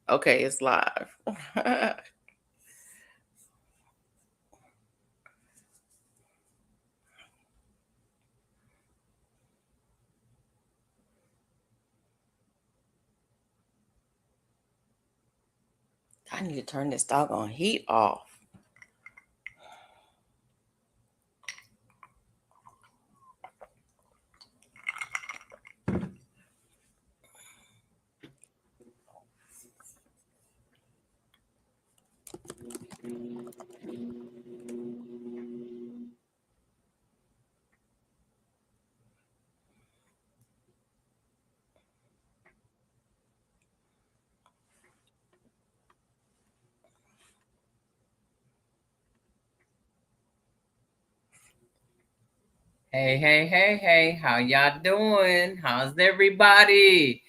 Okay, it's live. I need to turn this doggone heat off. Hey, hey, hey, hey, how y'all doing? How's everybody?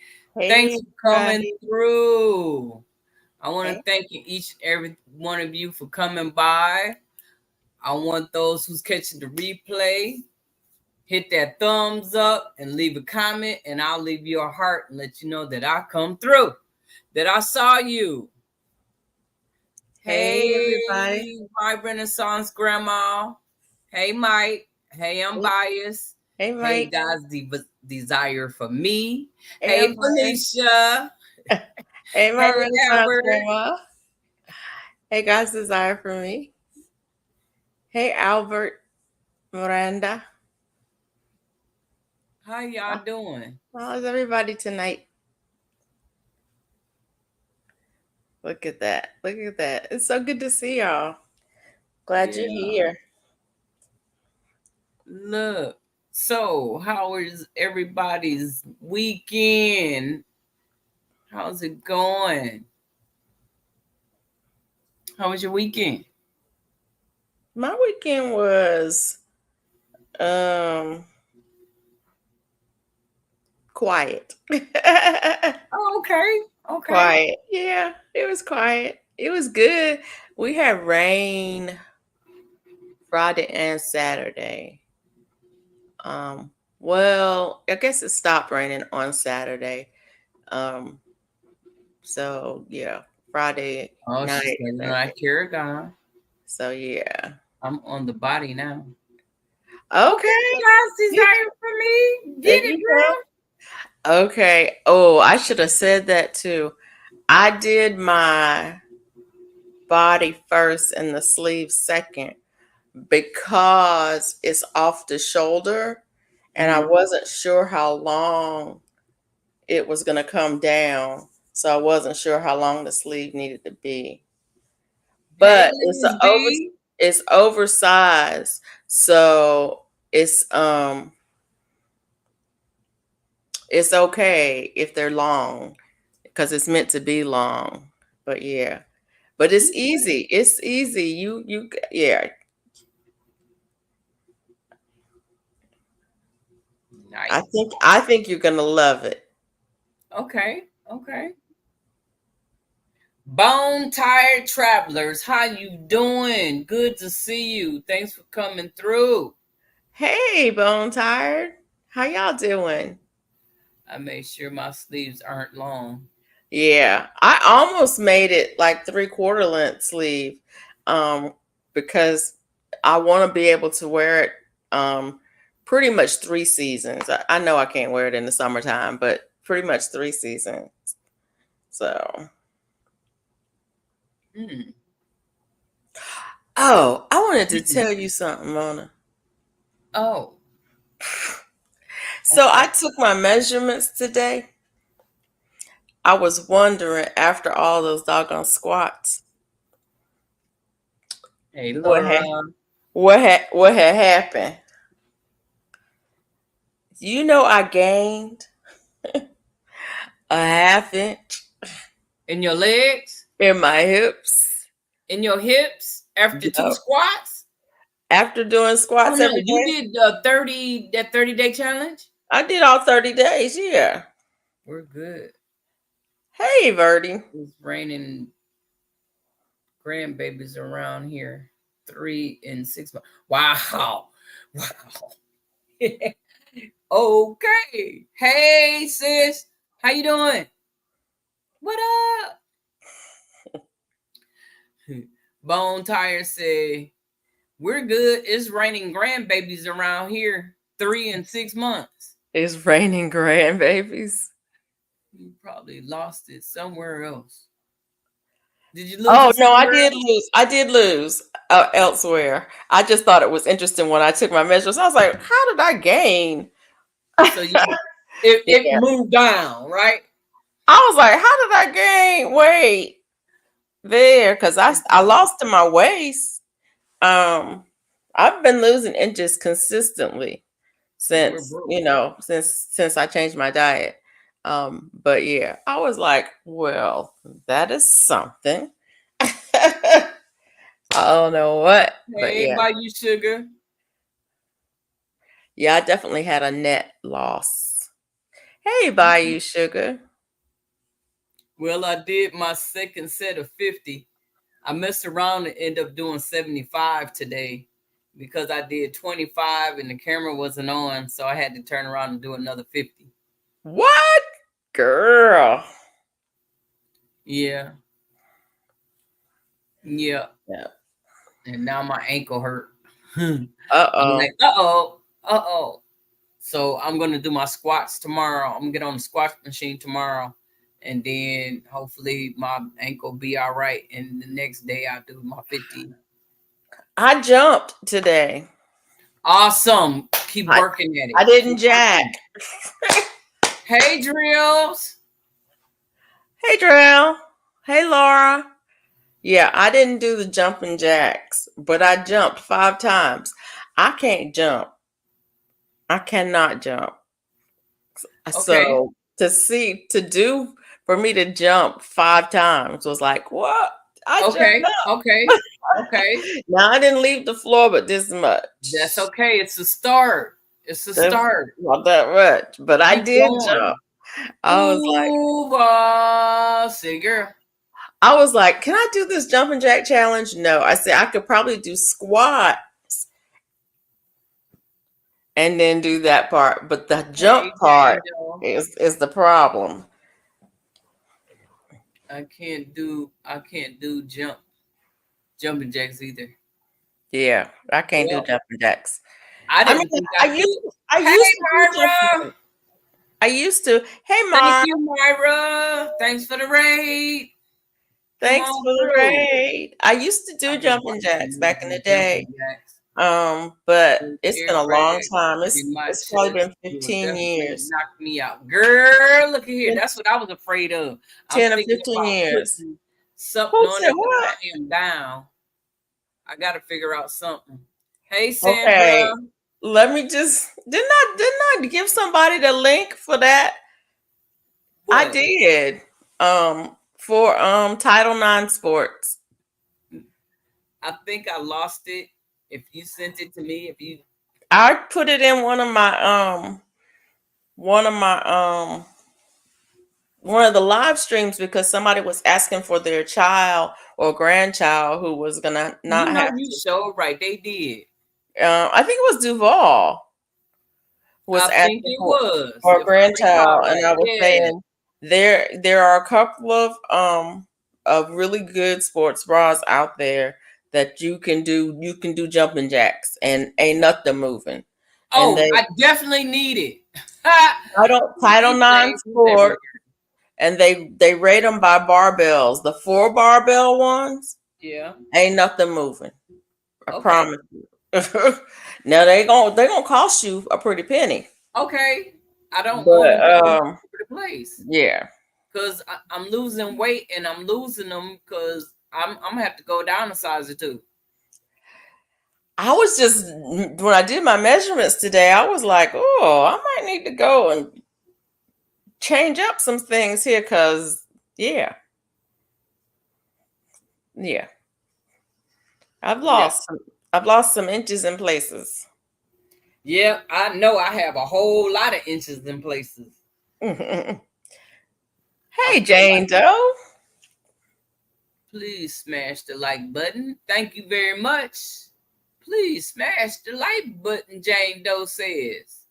Thanks Hey, for coming everybody. through. I want to Hey. thank each and every one of you for coming by. I want those who's catching the replay, hit that thumbs up and leave a comment, and I'll leave you a heart and let you know that I come through, that I saw you. Hey, everybody. Hey, Vibe Renaissance Grandma. Hey, Mike. Hey, Unbiased. Hey, Hey, Mike. God's desire for me. Hey, Hey, Empire. Felicia. Hey, Hey, my Renaissance Albert. grandma. Hey, God's desire for me. Hey, Albert Miranda. How y'all doing? How's everybody tonight? Look at that. Look at that. It's so good to see y'all. Glad you're Yeah. here. Look. So, how is everybody's weekend? How's it going? How was your weekend? My weekend was um quiet. Oh, okay. Okay. Quiet. Yeah, it was quiet. It was good. We had rain Friday and Saturday. Um, well, I guess it stopped raining on Saturday. Um, so yeah, Friday Oh, she's night, getting Saturday. like Kiraga. So yeah. I'm on the body now. Okay, Okay. God's You, desire for me. there Get it, you girl. go. Okay. Oh, I should have said that too. I did my body first and the sleeve second because it's off the shoulder and I Mm-hmm. wasn't sure how long it was going to come down. So I wasn't sure how long the sleeve needed to be. Hey, But Liz B. it's oversized. So it's okay if they're long because it's meant to be long. But yeah. But it's easy. It's easy. Yeah. Nice. I think you're gonna love it. Okay. Okay. Bone tired travelers, how you doing? Good to see you. Thanks for coming through. Hey, Bone Tired. How y'all doing? I made sure my sleeves aren't long. Yeah, I almost made it like 3/4 length sleeve, um, because I want to be able to wear it pretty much 3 seasons. I know I can't wear it in the summertime, but pretty much 3 seasons. So, Mm. oh, I wanted to Mm. tell you something, Mona. Oh, So okay. I took my measurements today. I was wondering after all those doggone squats, Hey, what had Laura. what had happened. You know, I gained a half inch In your legs? in my hips. In your hips? After two Yep. squats? After doing Oh squats no, every you day, did the 30-day challenge? I did all 30 days. Yeah. We're good. Hey, Verdi. It's raining grandbabies around here. 3 and 6 months. Wow. Wow. Okay. Hey sis. How you doing? What up? Bone Tire said, we're good. It's raining grandbabies around here 3 and 6 months. It's raining grandbabies. You probably lost it somewhere else. Did you lose Oh it no, I somewhere did else? lose. I did lose elsewhere. I just thought it was interesting when I took my measurements. I was like, how did I gain? So it Yeah. moved down, right? I was like, how did I gain weight there? Because I lost to my waist. I've been losing inches consistently We're since broke. since I changed my diet. But yeah, I was like, well, that is something. I don't know what, but Hey, yeah. buy you sugar. Yeah, I definitely had a net loss. Hey, Bayou Sugar. Well, I did my second set of 50. I messed around and ended up doing 75 today because I did 25 and the camera wasn't on. So I had to turn around and do another 50. What? Girl. Yeah. Yeah. Yeah. And now my ankle hurt. I'm Uh-oh. like, uh-oh. So I'm going to do my squats tomorrow. I'm going to get on the squat machine tomorrow. And then hopefully my ankle be all right. And the next day I'll do my 50. I jumped today. Awesome. Keep I, working at it. I didn't Keep jack. working. Hey, Drills. Hey, Drell. Hey, Laura. Yeah, I didn't do the jumping jacks, but I jumped 5 times. I can't jump. I cannot jump. Okay. So for me to jump 5 times was like, what? I jumped Okay. up. Okay. Okay. Now I didn't leave the floor but this much. That's okay. It's a start. It's a That's start. not that much, but I Keep did jump. going. I was like, Ooh, boss. Say, girl. can I do this jumping jack challenge? No. I said I could probably do squats and then do that part, but the Hey, jump Jane part Doe. is the problem. I can't do jumping jacks either. Yeah, I can't do Well, jumping jacks. I I mean, didn't think I could. I Hey, used to do Myra. jumping. I used to. Hey, Thank Mar. you, Myra. Thanks for the raid. Come Thanks on for the through. raid. I used to do I've been jumping watching jacks you back in do the day. jumping jacks. But With it's been ear a long rags time. in my It's probably chest. been You will 15 definitely years. knock me out. Girl, look at here. That's what I was afraid of. I'm 10 or thinking 15 about years. putting something Who on said it to what? tie him down. I gotta figure out something. Hey Okay. Sandra. Let me just didn't I give somebody the link for that? I What? did. For Title IX Sports. I think I lost it. If you sent it to me, if you I put it in one of my one of the live streams because somebody was asking for their child or grandchild who was gonna not you know have you to. so right. They did. I think it was Duval was I think asking it was, for a if I recall grandchild, and right. I was Yeah. saying there are a couple of really good sports bras out there that you can do. You can do jumping jacks and ain't nothing moving. And Oh, they I definitely need it. Title These Nine things is everywhere. Sport, and they rate them by barbells. The 4 barbell ones Yeah. ain't nothing moving. I Okay. promise you. Now they gonna cost you a pretty penny, Okay. I don't want to but go all over the place yeah. because I'm losing weight and I'm losing them because I'm gonna have to go down a size or two. I was just when I did my measurements today, I was like, oh, I might need to go and change up some things here because yeah, yeah. I've Yeah. lost some, I've lost some inches in places. Yeah. I know I have a whole lot of inches in places. Hey, I feel Jane like Doe. please smash the like button. Thank you very much. Please smash the like button, Jane Doe says.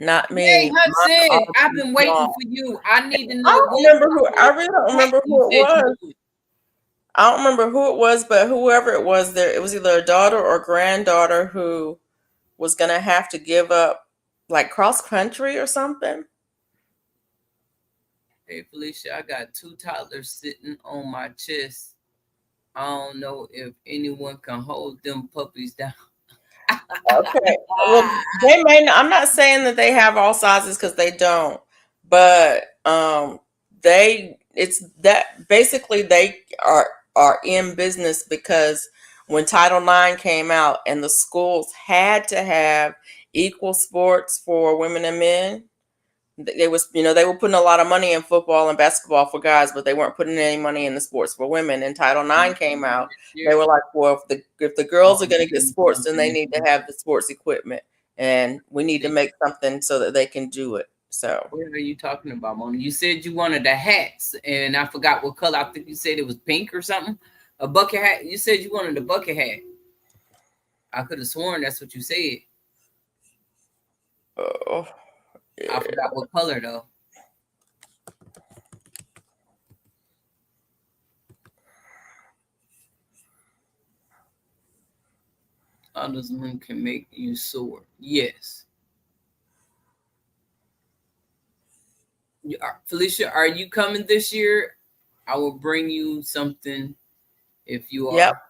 Not Hey me. Mine Hudson, are I've too been waiting small. for you. I need to I know don't when remember who. I really don't remember you who it said you was. would. I don't remember who it was, but whoever it was, there it was either a daughter or granddaughter who was gonna have to give up like cross country or something. Hey Felicia, I got 2 toddlers sitting on my chest. I don't know if anyone can hold them puppies down. Okay. Well, they may not, I'm not saying that they have all sizes because they don't, but they it's that basically they are in business because when Title IX came out and the schools had to have equal sports for women and men, they was they were putting a lot of money in football and basketball for guys, but they weren't putting any money in the sports for women. And Title IX came out, they were like, well, if the girls are going to get sports, then they need to have the sports equipment, and we need to make something so that they can do it. So What are you talking about, Mona? You said you wanted the hats, and I forgot what color. I think you said it was pink or something. A bucket hat. You said you wanted a bucket hat. I could have sworn that's what you said. oh, yeah. I forgot what color though. Autism can make you sore. Yes. Felicia, are you coming this year? I will bring you something if you Yep. are.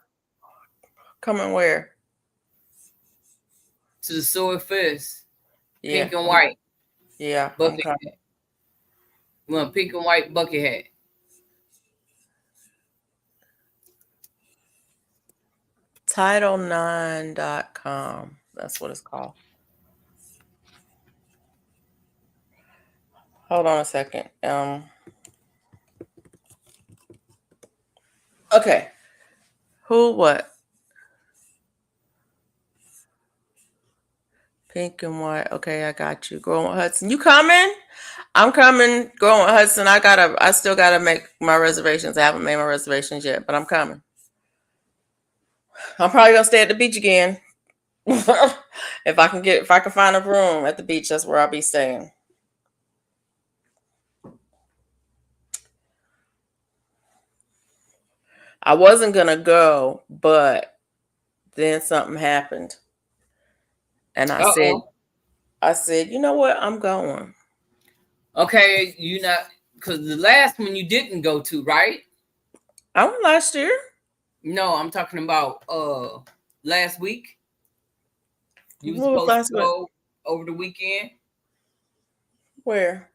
Coming where? To the Soy Fest. Yeah. Pink and white. Yeah. I'm Bucket coming. hat. You want a pink and white bucket hat. Title9.com. That's what it's called. Hold on a second. Okay. Who? What? Pink and white. Okay, I got you. Growing with Hudson. You coming? I'm coming. Growing with Hudson. I still gotta make my reservations. I haven't made my reservations yet, but I'm coming. I'm probably gonna stay at the beach again. If I can find a room at the beach, that's where I'll be staying. I wasn't gonna go, but then something happened. And I said, you know what? I'm going. Okay, you not because the last one you didn't go to, right? I went last year. No, I'm talking about last week. You were What was supposed to last week? go over the weekend. Where?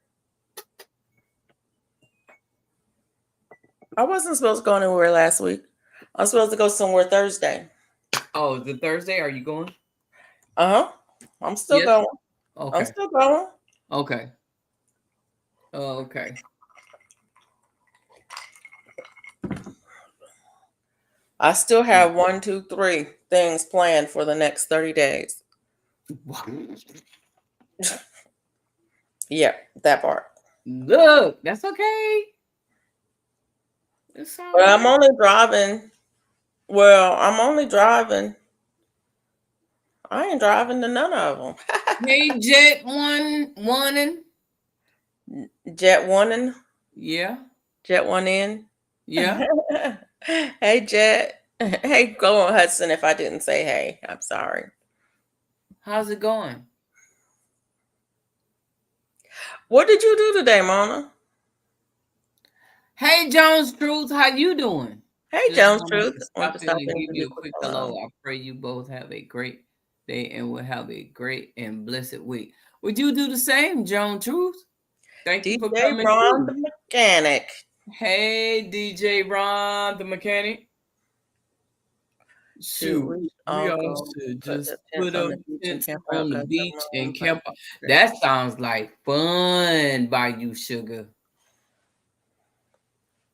I wasn't supposed to go anywhere last week. I was supposed to go somewhere Thursday. Oh, the Thursday. Are you going? Uh-huh. I'm still Yes. going. I'm Okay. still going. Okay. Okay. I still have 1, 2, 3 things planned for the next 30 days. Yeah, that part. Look, that's okay. It's all But right. I'm only driving. Well, I'm only driving. I ain't driving to none of them. Hey, Jet one and Jet one in. yeah, Jet one in. yeah. Hey, Jet. Hey, go on, Hudson. If I didn't say hey, I'm sorry. How's it going? What did you do today, Mona? Hey, Jones Truth, how you doing? Hey, Just Jones wanted Truth. to Wanted to stop in stop and in give and do you a a quick quick hello. hello. I pray you both have a great day and will have a great and blessed week. Would you do the same, Jones Truth? Thank you for DJ coming Ron the through. mechanic. Hey, DJ Ron, the mechanic. To Shoot, reach we all Uncle, should put just the tents put on up the beach and tents camp on out. the Got beach some and room. camp out. That sounds like fun by you, Sugar.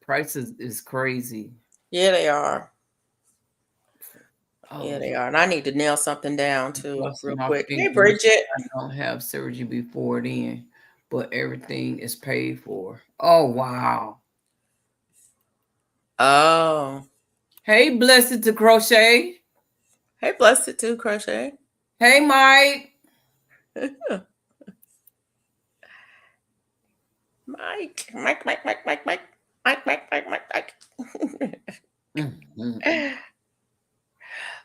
Prices is crazy. Yeah, they are. Oh, Yeah, they are. And I need to nail something down too, crossing real my quick. Hey, fingers. Bridget. I don't have surgery before then, but everything is paid for. Oh wow. Oh. Hey, blessed to crochet. Hey, blessed too, Crochet. Hey, Mike. Mike, Mike, Mike, Mike, Mike, Mike, Mike, Mike, Mike, Mike, Mike. Mm-mm.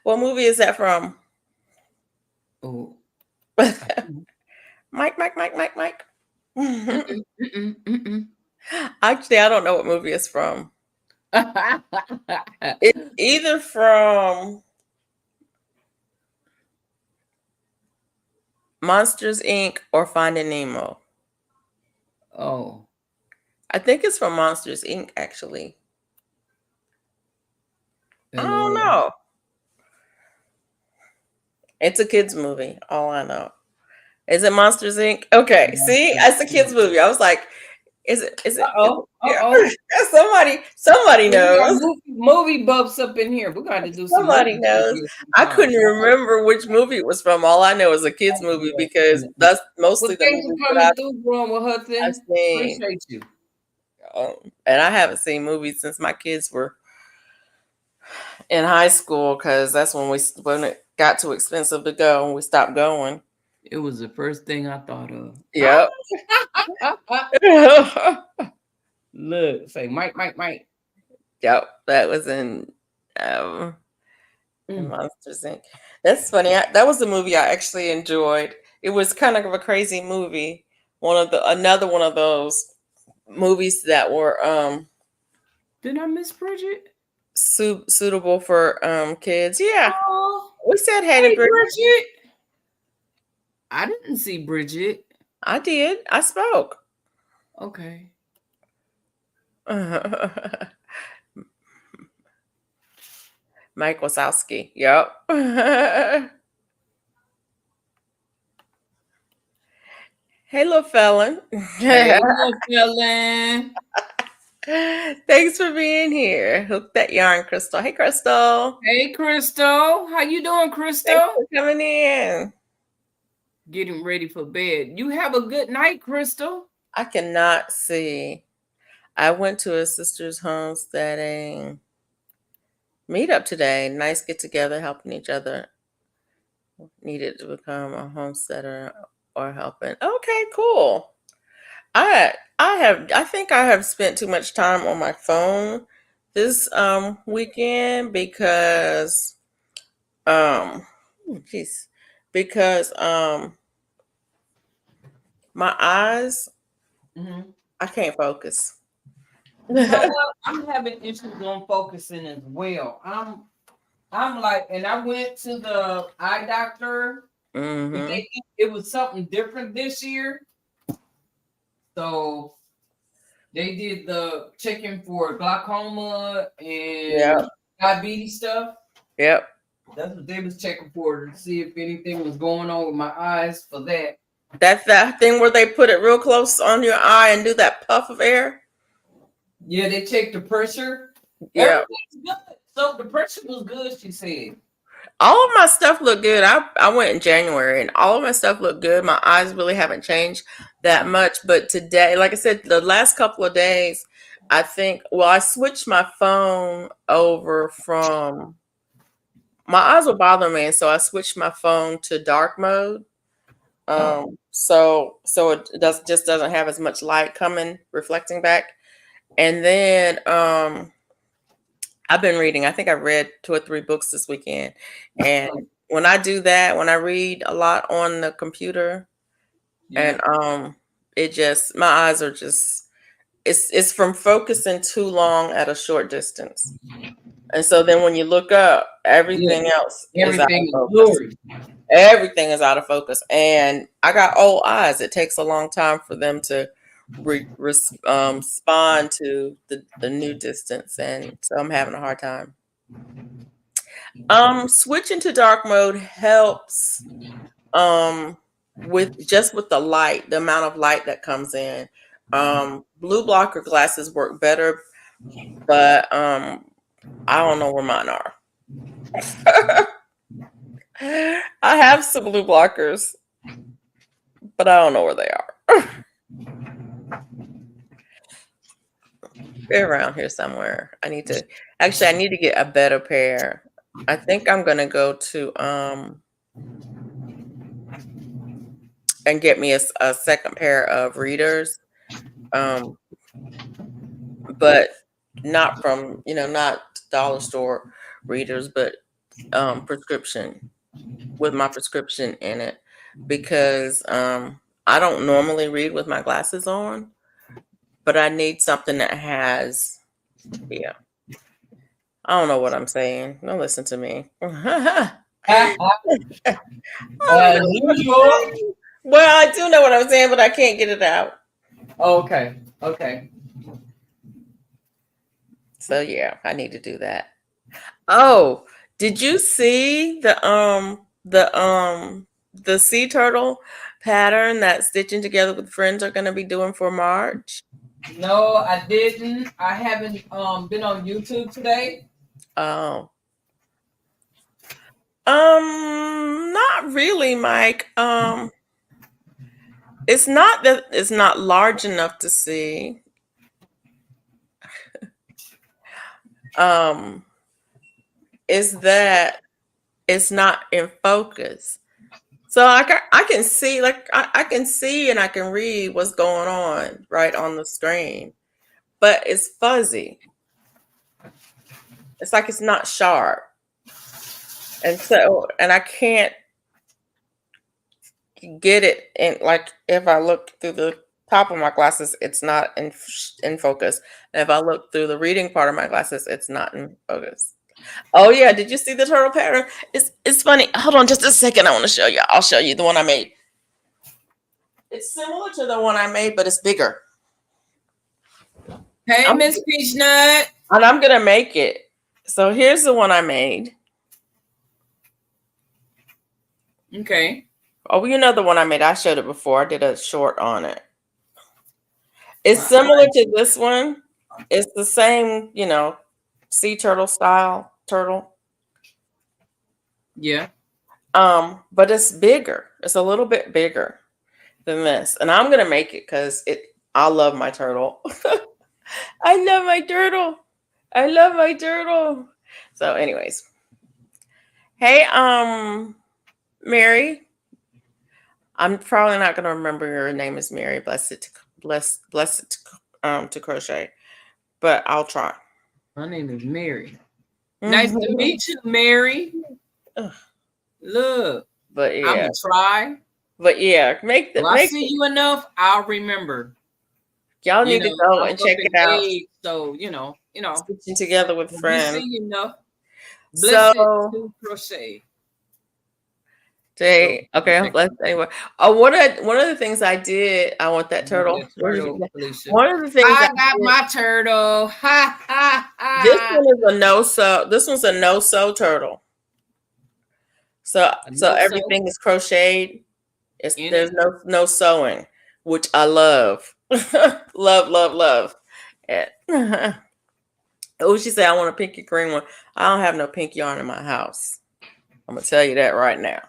What movie is that from? Oh, Mike, Mike, Mike, Mike, Mike. mm-mm, mm-mm, mm-mm. Actually, I don't know what movie it's from. It's either from Monsters Inc. or Finding Nemo. Oh, I think it's from Monsters Inc. Actually, I don't LOL. know. It's a kids movie. All I know. Is it Monsters Inc? Okay, see, it's a kids movie. I was like, Uh-oh, yeah. uh-oh. Somebody We got knows. movie buffs up in here. We got to do some Somebody movie knows. trivia I sometime. couldn't remember which movie it was from. All I know is a kids movie because that's Well, mostly the thanks movies for that coming through, Growing with I've Hudson. seen. Appreciate you. And I haven't seen movies since my kids were in high school because that's when it got too expensive to go and we stopped going. It was the first thing I thought of. Yep. Look, say Mike, Mike, Mike. Yep. That was in Monsters Inc. That's funny. That was a movie I actually enjoyed. It was kind of a crazy movie. Another one of those movies that were Did I miss Bridget? suitable for kids. Yeah. Oh, We said hey hey, to Bridget. Bridget. I didn't see Bridget. I did. I spoke. Okay. Mike Wazowski. Yep. Hey, little felon. Hey, little felon. Thanks for being here. Hook that yarn, Crystal. Hey, Crystal. Hey, Crystal. How you doing, Thanks Crystal? for coming in. Getting ready for bed. You have a good night, Crystal. I cannot see. I went to a sister's homesteading meetup today. Nice get together, helping each other. Needed to become a homesteader or helping. Okay, cool. I think I have spent too much time on my phone this weekend because jeez, because my eyes, I can't focus. You know what? I'm having issues on focusing as well. I'm like, and I went to the eye doctor. Mm-hmm. It was something different this year. So they did the checking for glaucoma and diabetes stuff. Yep. That's what they was checking for to see if anything was going on with my eyes for that. That's that thing where they put it real close on your eye and do that puff of air. Yeah, they checked the pressure. Yeah. Everything's good. So the pressure was good, she said. All of my stuff looked good. I went in January and all of my stuff looked good. My eyes really haven't changed that much. But today, like I said, the last couple of days, I switched my phone over from my eyes were bothering me, and so I switched my phone to dark mode. So it doesn't have as much light coming reflecting back. And then I've been reading. I think I read 2 or 3 books this weekend. And when I do that, when I read a lot on the computer, and my eyes are just it's from focusing too long at a short distance. And so then when you look up, everything else is out of focus. Everything is out of focus. And I got old eyes. It takes a long time for them to respond to the new distance. And so I'm having a hard time. Switching to dark mode helps with the light, the amount of light that comes in. Blue blocker glasses work better, but I don't know where mine are. I have some blue blockers, but I don't know where they are. They're around here somewhere. I need to get a better pair. I think I'm gonna go to and get me a second pair of readers Um, but not from, not dollar store readers, but prescription, with my prescription in it, because I don't normally read with my glasses on, but I need something that has, yeah. I don't know what I'm saying. Don't listen to me. I don't As know what I'm usual. saying. Well, I do know what I'm saying, but I can't get it out. Okay. Okay. So yeah, I need to do that. Oh, did you see the sea turtle pattern that Stitching Together with Friends are going to be doing for March? No, I didn't. I haven't been on YouTube today. Oh. Not really, Mike. It's not that it's not large enough to see. Um, is that it's not in focus. So I can see, like I can see and I can read what's going on right on the screen, but it's fuzzy. It's like it's not sharp. And I can't get it, and like if I look through the top of my glasses, it's not in focus. And if I look through the reading part of my glasses, it's not in focus. Oh yeah, did you see the turtle pattern? It's funny. Hold on just a second. I want to show you. I'll show you the one I made. It's similar to the one I made, but it's bigger. Hey, I'm, Miss Peach Nut. and I'm gonna make it. So here's the one I made. Okay. Oh, well, you know the one I made. I showed it before. I did a short on it. It's Wow. similar to this one. It's the same, sea turtle style turtle. Yeah. But it's bigger. It's a little bit bigger than this. And I'm gonna make it because I love my turtle. I love my turtle. I love my turtle. So, anyways. Hey, Mary. I'm probably not gonna remember your name is Mary. Blessed to crochet. But I'll try. My name is Mary. Nice to meet you, Mary. Look, But I'm yeah, gonna try. but yeah, If I see you enough, I'll remember. y'all You need to know, go I'm and up check in it out. age, so Stitching Together with if we Friends. see you enough. Blessed So to crochet. okay, So, I'm blessed anyway. Oh, one of the things I did, I want that turtle. that turtle, Felicia. One of the things I got my turtle. Ha ha this ha. one is a no sew. This one's a no sew turtle. So everything is crocheted. There's no sewing, which I love. Love, love, love. Oh, she said I want a pinky green one. I don't have no pink yarn in my house. I'm gonna tell you that right now.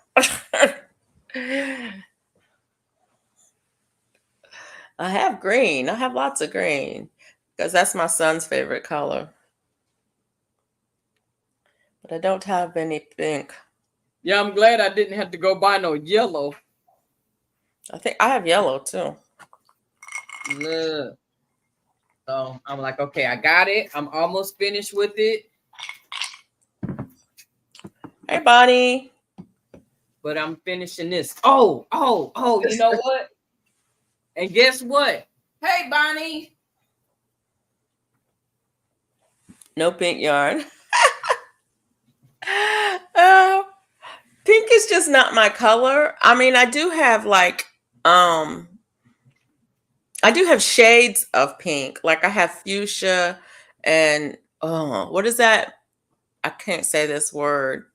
I have green. I have lots of green because that's my son's favorite color. But I don't have any pink. Yeah, I'm glad I didn't have to go buy no yellow. I think I have yellow too. Look. So I'm like, okay, I got it. I'm almost finished with it. Hey, Bonnie. But I'm finishing this. Oh, you know what? And guess what? Hey, Bonnie. No pink yarn. Pink is just not my color. I mean, I do have I do have shades of pink. Like I have fuchsia and what is that? I can't say this word.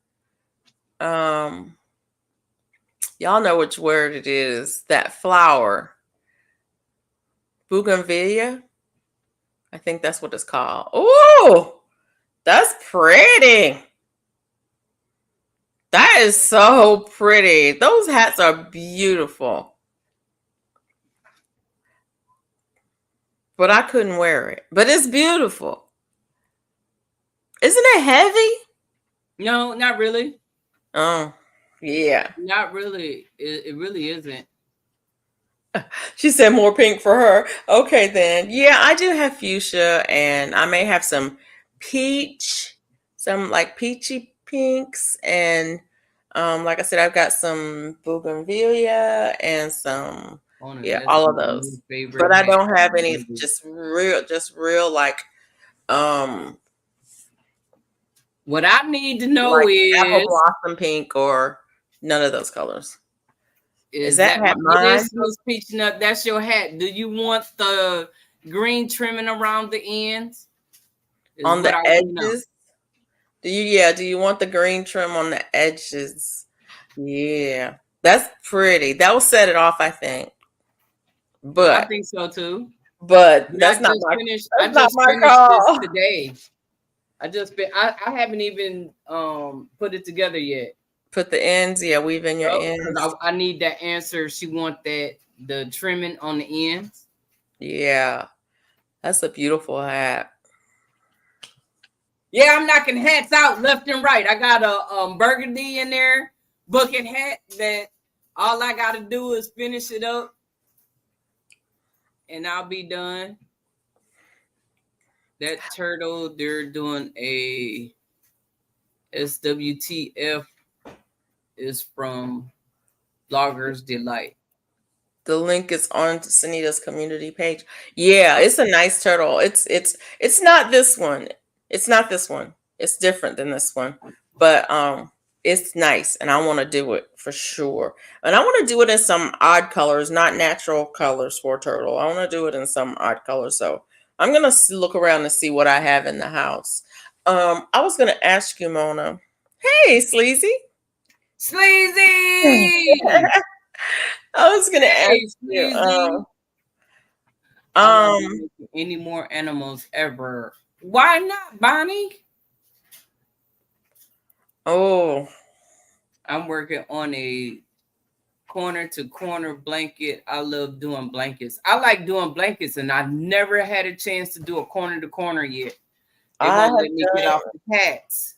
Y'all know which word it is. That flower. Bougainvillea. I think that's what it's called. Ooh, that's pretty. That is so pretty. Those hats are beautiful. But I couldn't wear it. But it's beautiful. Isn't it heavy? No, not really. Oh, yeah. Not really. It really isn't. She said more pink for her. Okay, then. Yeah, I do have fuchsia, and I may have some peach, some like peachy pinks, and like I said, I've got some bougainvillea and some, Oh, no, yeah, that's all my of those. new favorite But I hat. don't have any just real um What I need to know like apple is blossom pink or none of those colors. Is is that that hat mine? yes, Miss Peachnut, that's your hat. Do you want the green trimming around the ends? Is On what the I want to know. edges? Do you want the green trim on the edges? Yeah. That's pretty. That will set it off, I think. I But think so too. but But that's not my I that's not just my finished this call. today. I haven't even put it together yet. Put the ends, yeah, weave in your Because ends. I need that answer. She want that the trimming on the ends. Yeah. That's a beautiful hat. Yeah, I'm knocking hats out left and right. I got a burgundy in there, bucket hat that all I got to do is finish it up, and I'll be done. That turtle, they're doing a SWTF is from Bloggers Delight. The link is on Sunita's community page. Yeah, it's a nice turtle. It's not this one. It's not this one. It's different than this one. But it's nice and I want to do it for sure. And I want to do it in some odd colors, not natural colors for a turtle. I want to do it in some odd colors. So I'm going to look around and see what I have in the house. I was going to ask you, Mona. Hey, Sleazy. Sleazy! I was going to ask Hey, you. Sleazy! I won't be Um, making any more animals ever. Why not, Bonnie? oh, I'm working on a corner to corner blanket. I love doing blankets. I like doing blankets, and I never had a chance to do a corner to corner yet. They I won't have let me get done off the cats.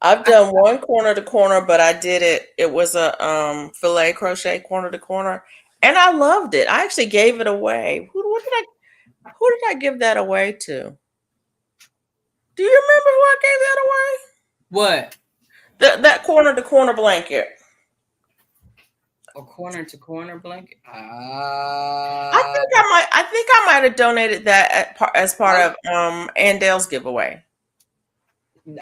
I've done one corner to corner, but I did it was a filet crochet corner to corner and I loved it. I actually gave it away. Who did I give that away to? Do you remember who I gave that away? What? That corner to corner blanket. A corner to corner blanket? I think I might have donated that as part of Andale's giveaway.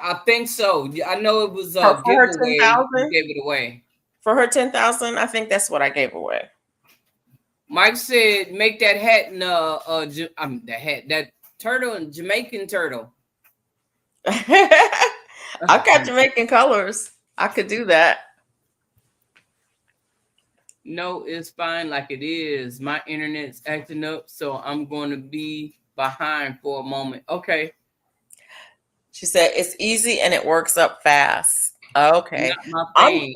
I think so. I know it was a For her giveaway. You 10,000. gave it away. For her 10,000, I think that's what I gave away. Mike said, "Make that hat in that turtle and Jamaican turtle." I've got Jamaican colors. I could do that. No, it's fine like it is. My internet's acting up, so I'm going to be behind for a moment. Okay. She said it's easy and it works up fast. Okay. Not my I'm thing.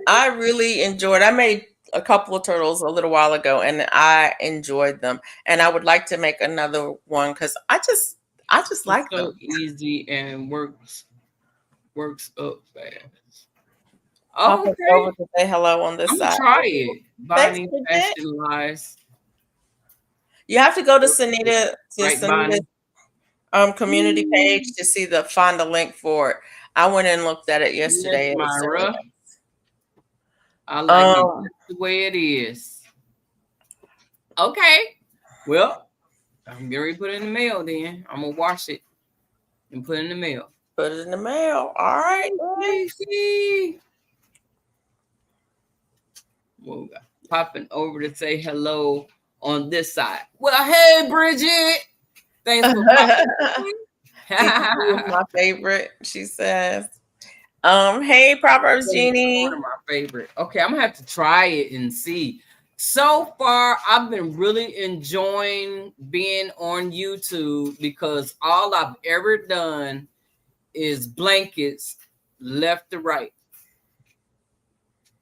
I really enjoyed. I made a couple of turtles a little while ago and I enjoyed them. And I would like to make another one because I just It's like so them. easy and works up fast. Pop us Okay. over to say hello on this I'm gonna side. try it. Thanks, Bonnie Bridget. Fashion Lies. You have to go to Right, Bonnie? Sunita's community page to see find the link for it. I went and looked at it Yes, yesterday. It was so Myra. nice. I like it Um, just the way it is. Okay. Well, I'm going to put it in the mail then. I'm going to wash it and put it in the mail. put it in the mail. All right. Easy. Well, popping over to say hello on this side. Well, hey, Bridget. Thanks for popping. TTG is my favorite, she says. Hey, Proverbs Genie. One of my favorite. Okay, I'm gonna have to try it and see. So far, I've been really enjoying being on YouTube because all I've ever done is blankets left to right.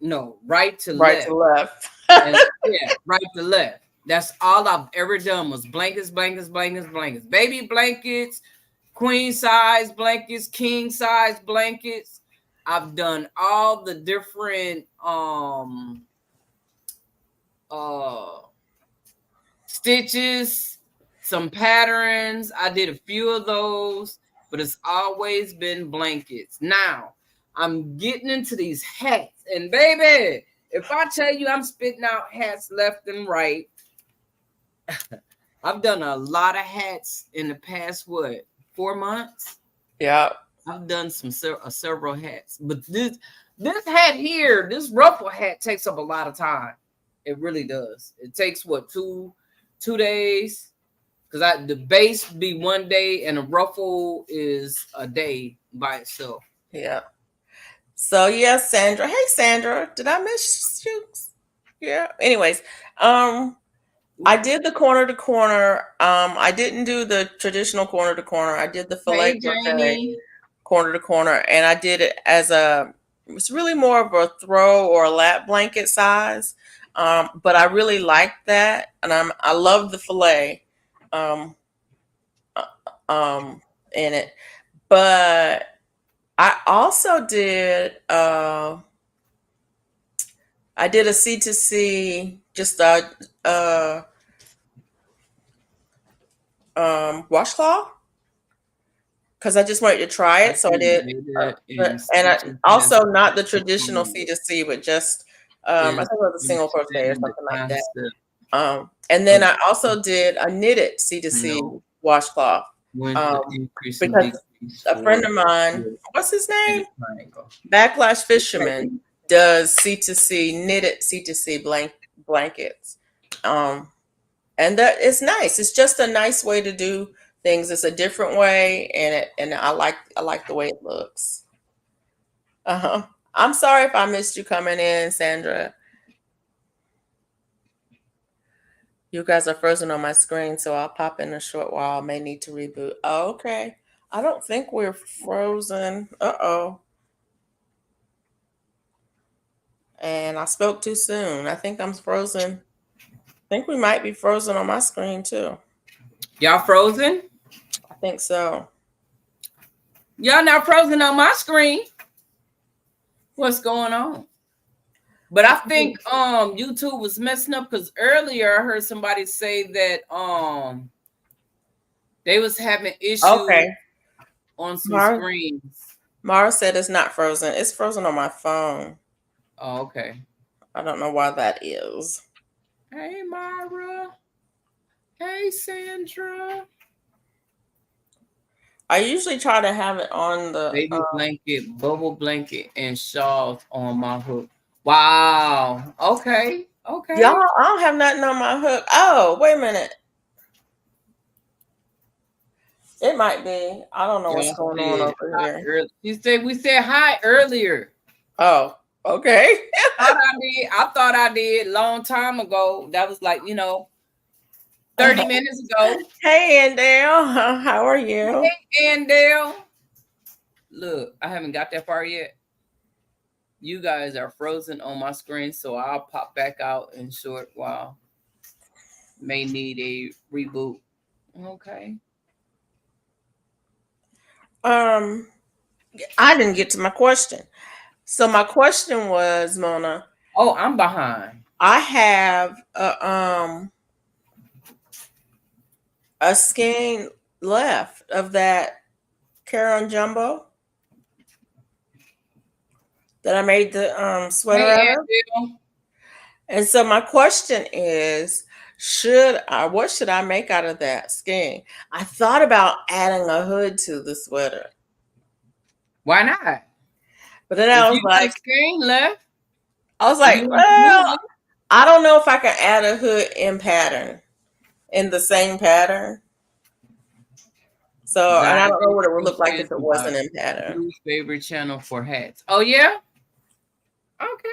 No, right to Right left. to left. Yeah, right to left. That's all I've ever done was blankets, blankets, blankets, blankets. Baby blankets, queen size blankets, king size blankets. I've done all the different stitches, some patterns. I did a few of those, but it's always been blankets. Now I'm getting into these hats, and baby, if I tell you I'm spitting out hats left and right, I've done a lot of hats in the past 4 months. Yeah. I've done several hats, but this hat here, this ruffle hat, takes up a lot of time. It really does. It takes two days, because the base be 1 day and a ruffle is a day by itself. Yeah. So yeah, Sandra. Hey, Sandra. Did I miss you? Yeah. Anyways, I did the corner to corner. I didn't do the traditional corner to corner. I did the Hey, filet crochet Jamie. corner to corner, and I did it as it's really more of a throw or a lap blanket size. But I really liked that, and I love the filet uh, in it. But I also did I did a C2C, just a washcloth, because I just wanted to try I it. So I think did, Jada and and I Stitches has also not the traditional executed C2C, but just I think is it was a single crochet or understand the something like that. concept And of then I also did a knitted C2C know washcloth, when to increase and because decrease a friend for of mine, your what's his and name? triangle. Backlash Okay. Fisherman, does C2C, knitted C2C blankets. Um, and that it's nice. It's just a nice way to do things. It's a different way, and I like the way it looks. Uh-huh. I'm sorry if I missed you coming in, Sandra. You guys are frozen on my screen, so I'll pop in a short while. I may need to reboot. Oh, okay. I don't think we're frozen. Uh-oh. And I spoke too soon. I think I'm frozen. I think we might be frozen on my screen too. Y'all frozen? I think so. Y'all not frozen on my screen. What's going on? But I think YouTube was messing up, because earlier I heard somebody say that they was having issues Okay. on some Mara, screens. Mara said it's not frozen. It's frozen on my phone. Oh, okay. I don't know why that is. Hey, Mara. Hey, Sandra. I usually try to have it on the Baby blanket, bubble blanket, and shawls on my hook. Wow. Okay. Okay. y'all. I don't have nothing on my hook. Oh, wait a minute. It might be. I don't know what's going on over here. You said we said hi earlier. Oh, okay. I thought I did long time ago. That was like 30 minutes ago. Hey, Andale. How are you? Hey, Andale. Look, I haven't got that far yet. You guys are frozen on my screen, so I'll pop back out in a short while. May need a reboot. Okay. I didn't get to my question. So my question was, Mona. Oh, I'm behind. I have a skein left of that Caron Jumbo that I made the sweater Hey, out of. And so my question is, what should I make out of that skein? I thought about adding a hood to the sweater. Why not? But then I was like, left. well, I don't know if I can add a hood in the same pattern. So, and I don't know what it would look like if it wasn't in pattern. Favorite channel for hats. Oh, yeah? Okay.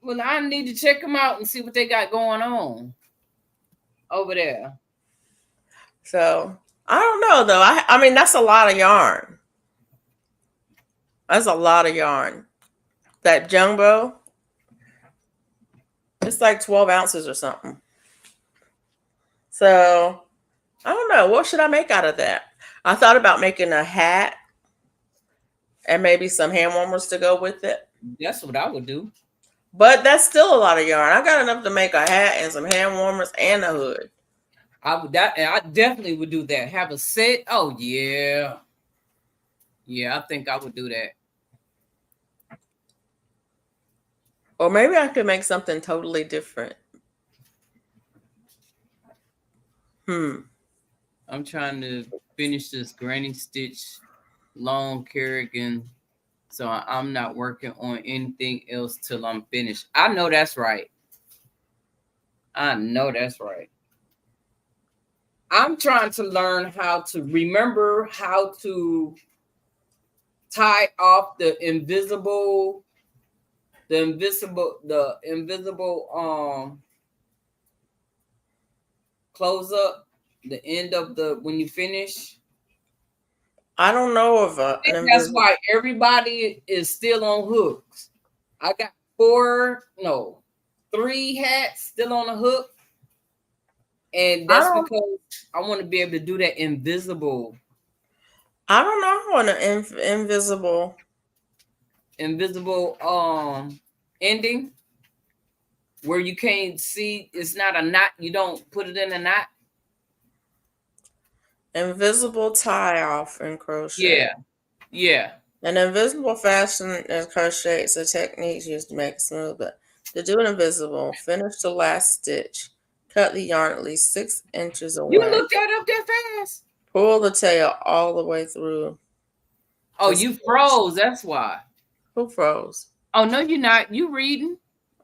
Well, I need to check them out and see what they got going on over there. So, I don't know, though. I mean, that's a lot of yarn. That's a lot of yarn. That jumbo, it's like 12 ounces or something. So, I don't know. What should I make out of that? I thought about making a hat and maybe some hand warmers to go with it. That's what I would do. But that's still a lot of yarn. I got enough to make a hat and some hand warmers and a hood. I definitely would do that. Have a set. Oh yeah. Yeah, I think I would do that. Or maybe I could make something totally different. I'm trying to finish this Granny Stitch long carrigan, so I'm not working on anything else till I'm finished. I know that's right. I know that's right. I'm trying to learn how to remember how to tie off the invisible close up, the end of the when you finish. I don't know of I think that's why everybody is still on hooks. I got 3 hats still on a hook. And that's because I want to be able to do that invisible. I don't know on an invisible ending where you can't see. It's not a knot. You don't put it in a knot. Invisible tie off in crochet. Yeah. An invisible fasten in crochet is a technique used to make it smooth, but to do it invisible, finish the last stitch. Cut the yarn at least 6 inches away. You looked that up that fast? Pull the tail all the way through. Oh, you froze. That's why. Who froze? Oh, no, you're not. You reading.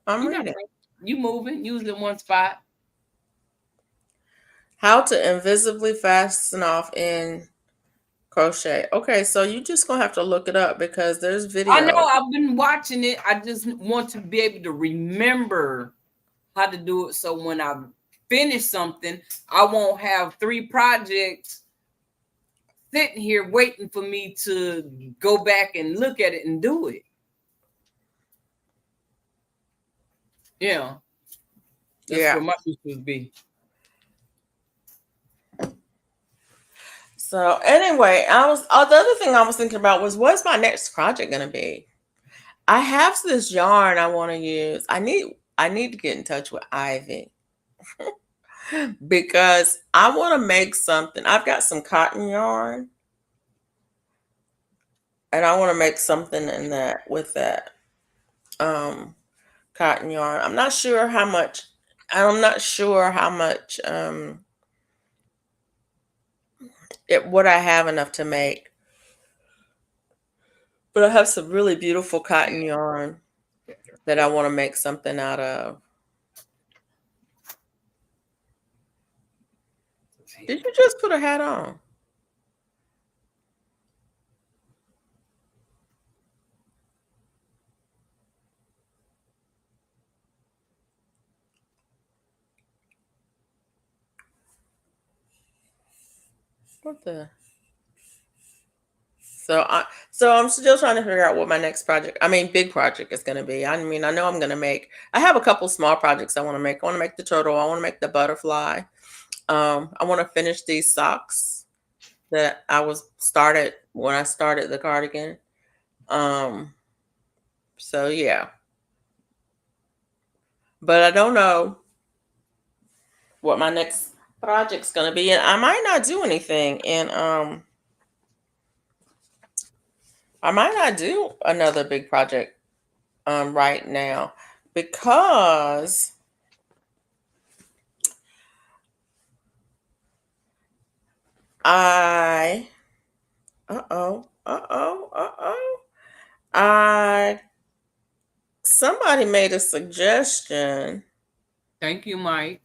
I'm reading. You moving. Usually in one spot. How to invisibly fasten off in crochet. Okay, so you just gonna have to look it up because there's video. I know, I've been watching it. I just want to be able to remember how to do it, so when I finish something, I won't have 3 projects sitting here waiting for me to go back and look at it and do it. Yeah. That's where my sisters be. So anyway, the other thing I was thinking about was, what's my next project gonna be? I have this yarn I want to use. I need to get in touch with Ivy because I want to make something. I've got some cotton yarn, and I want to make something in that with that cotton yarn. I'm not sure how much. What I have enough to make. But I have some really beautiful cotton yarn that I want to make something out of. Did you just put a hat on? What the? So I'm still trying to figure out what my next big project is going to be. I mean, I know I'm going to make, I have a couple small projects I want to make. I want to make the turtle. I want to make the butterfly. I want to finish these socks that started when I started the cardigan. So yeah. But I don't know what my next project's going to be. And I might not do anything. And I might not do another big project right now because somebody made a suggestion. Thank you, Mike.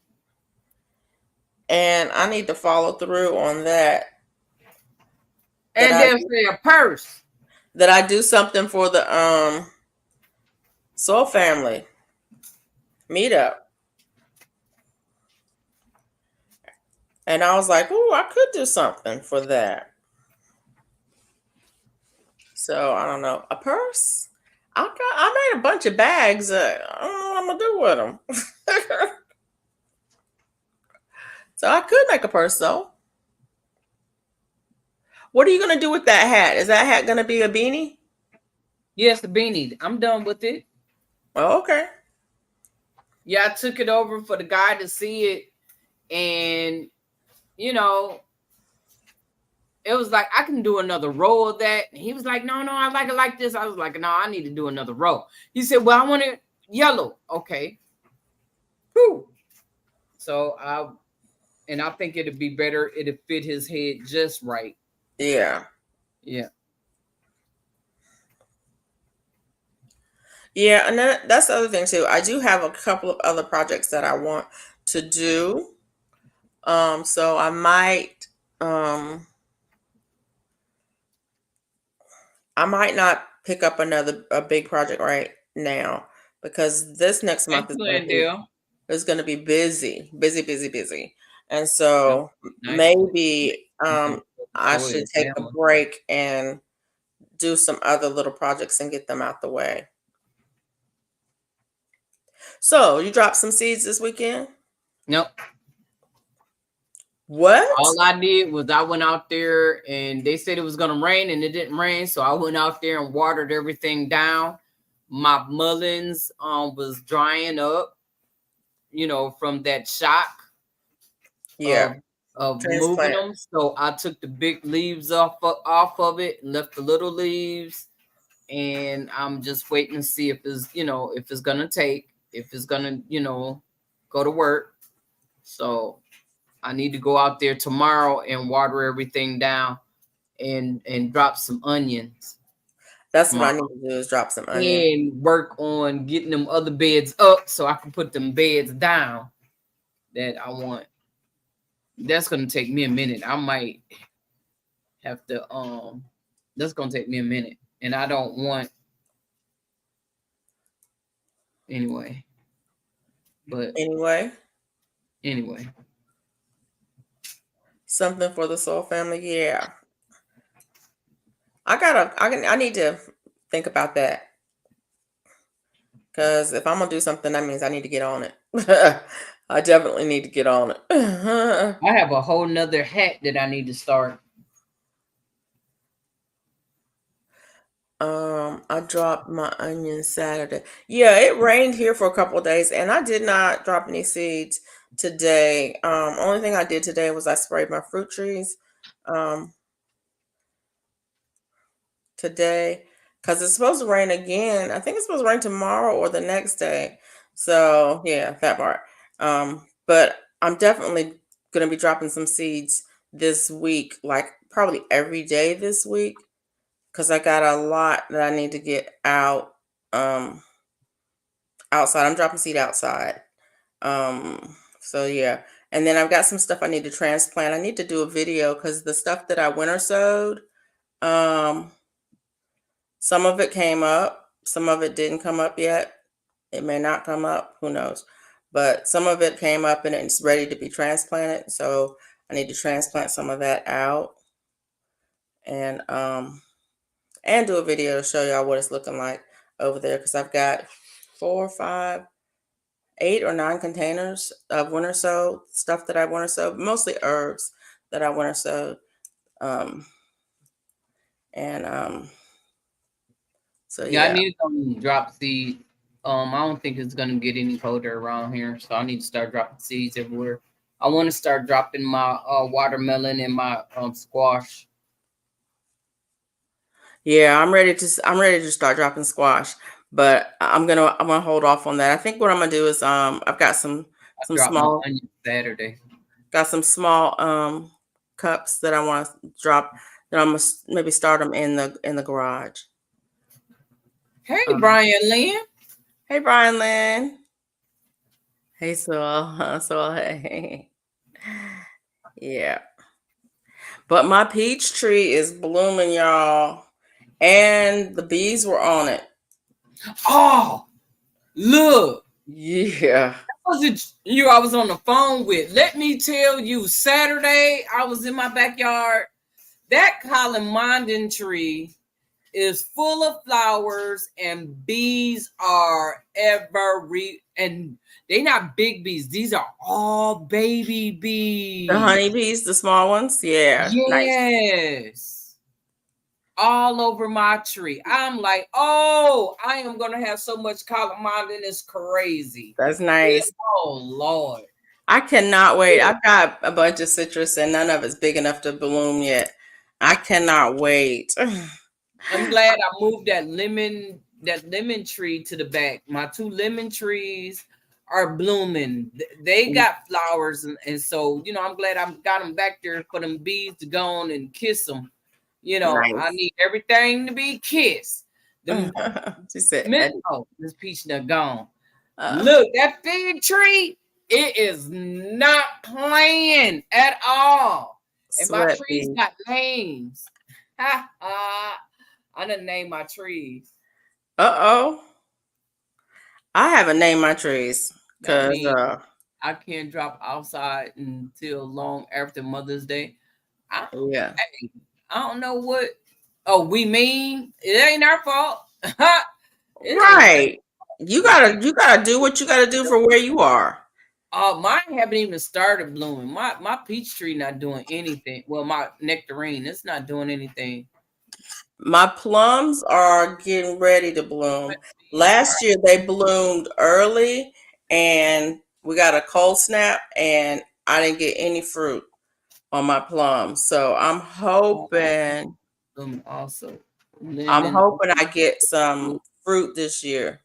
And I need to follow through on that. And they'll say a purse. That I do something for the Soul Family meetup. And I was like, oh, I could do something for that. So I don't know. A purse? I made a bunch of bags. I don't know what I'm gonna do with them. So I could make a purse though. What are you gonna do with that hat? Is that hat gonna be a beanie? Yes, the beanie. I'm done with it. Oh, okay. Yeah, I took it over for the guy to see it, and you know, it was like, I can do another row of that. And he was like, no, I like it like this. I was like, no, I need to do another row. He said, well, I want it yellow. Okay. Whew. So I think it'd be better. It'd fit his head just right. Yeah. Yeah. Yeah, and that's the other thing too. I do have a couple of other projects that I want to do. So um I might not pick up a big project right now because this next Thank month is you, going to be Landell. busy, busy, busy, busy. And Yep. so Nice. maybe Okay. I Go should ahead. take a break and do some other little projects and get them out the way. So, you dropped some seeds this weekend? Nope. What? All I did was I went out there and they said it was gonna rain and it didn't rain, so I went out there and watered everything down. My mullins was drying up, from that shock Yeah, of moving transplant. them. So I took the big leaves off of it and left the little leaves, and I'm just waiting to see if it's gonna if it's gonna go to work. So I need to go out there tomorrow and water everything down and drop some onions That's what I tomorrow need to do is drop some onion. and work on getting them other beds up so I can put them beds down that I want. That's gonna take me a minute. I might have to that's gonna take me a minute. And I don't want anyway. But Anyway, anyway. something for the Soul family. Yeah. I need to think about that because if I'm gonna do something, that means I need to get on it. I definitely need to get on it. I have a whole nother hat that I need to start. I dropped my onion Saturday. Yeah, it rained here for a couple of days, and I did not drop any seeds today. Only thing I did today was I sprayed my fruit trees. Um, today because it's supposed to rain again. I think it's supposed to rain tomorrow or the next day. So yeah, that part. But I'm definitely gonna be dropping some seeds this week, like probably every day this week, because I got a lot that I need to get out outside. I'm dropping seed outside. So yeah. And then I've got some stuff I need to transplant. I need to do a video because the stuff that I winter sowed, um, some of it came up, some of it didn't come up yet. It may not come up, who knows? But some of it came up and it's ready to be transplanted. So I need to transplant some of that out and do a video to show y'all what it's looking like over there because I've got 4, 5, 8 or 9 containers of winter sowed stuff that I winter sowed, mostly herbs that I winter sowed. Um, and so Yeah, I yeah. need to drop seed. I don't think it's gonna get any colder around here, so I need to start dropping seeds everywhere. I want to start dropping my watermelon and my squash. Yeah, I'm ready to start dropping squash, but I'm gonna hold off on that. I think what I'm gonna do is I've got I some dropped my small onion Saturday. got some small cups that I want to drop that I'm gonna maybe start them in the garage. Hey, Um, Brian Lynn. hey Brian Lynn. Hey Saul. Saul, hey. Yeah. But my peach tree is blooming, y'all. And the bees were on it. Oh, look. Yeah. Was it you I was on the phone with? Let me tell you, Saturday, I was in my backyard. That calamandan tree is full of flowers and bees are and they not big bees. These are all baby The bees. honeybees, the small ones. Yeah. Nice. Yes. all over my tree. I'm like, oh, I am gonna have so much calamine, it's crazy. That's nice. Oh Lord. I cannot wait. I've got a bunch of citrus and none of it's big enough to bloom yet. I cannot wait. I'm glad I moved that lemon tree to the back. My 2 lemon trees are blooming. They got flowers, and so I'm glad I got them back there for them bees to go on and kiss them. Nice. I need everything to be kissed. She said, This peach done gone. Look, that fig tree, it is not playing at all. And my trees got names. I done named my trees. I haven't named my trees because I can't drop outside until long after Mother's Day. I don't know what. Oh, we mean it ain't our fault. Right. You gotta do what you gotta do for where you are. Mine haven't even started blooming. My peach tree not doing anything. Well, my nectarine, it's not doing anything. My plums are getting ready to bloom. Last year they bloomed early and we got a cold snap and I didn't get any fruit on my plums. So I'm hoping also. I'm hoping I get some fruit this year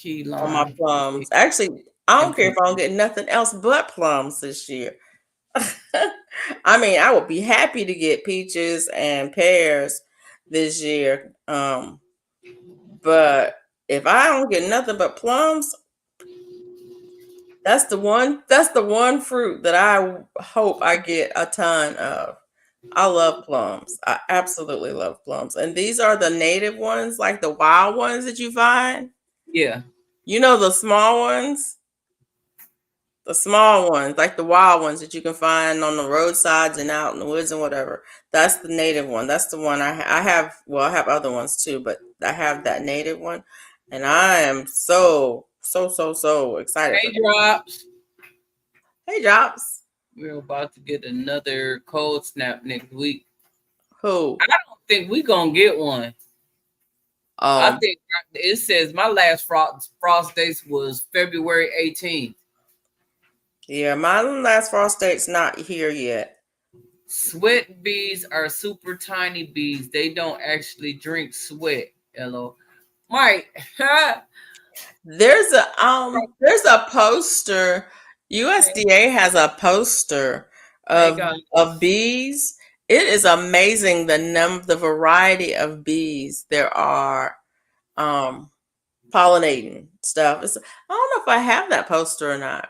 on my plums. Actually, I don't care if I don't get nothing else but plums this year. I mean, I would be happy to get peaches and pears this year. But if I don't get nothing but plums, that's the one fruit that I hope I get a ton of. I love plums. I absolutely love plums. And these are the native ones, like the wild ones that you find. Yeah. You know, the small ones? The small ones, like the wild ones that you can find on the roadsides and out in the woods and whatever. That's the native one. That's the one I have. Well, I have other ones too, but I have that native one. And I am so excited. Hey, Drops. Hey, Drops. We're about to get another cold snap next week. Who? I don't think we're going to get one. I think it says my last frost dates was February 18th. Yeah, my last frost date's not here yet. Sweat bees are super tiny bees. They don't actually drink sweat. Hello, Mike. There's a poster. USDA has a poster of bees. It is amazing the variety of bees there are pollinating stuff. I don't know if I have that poster or not.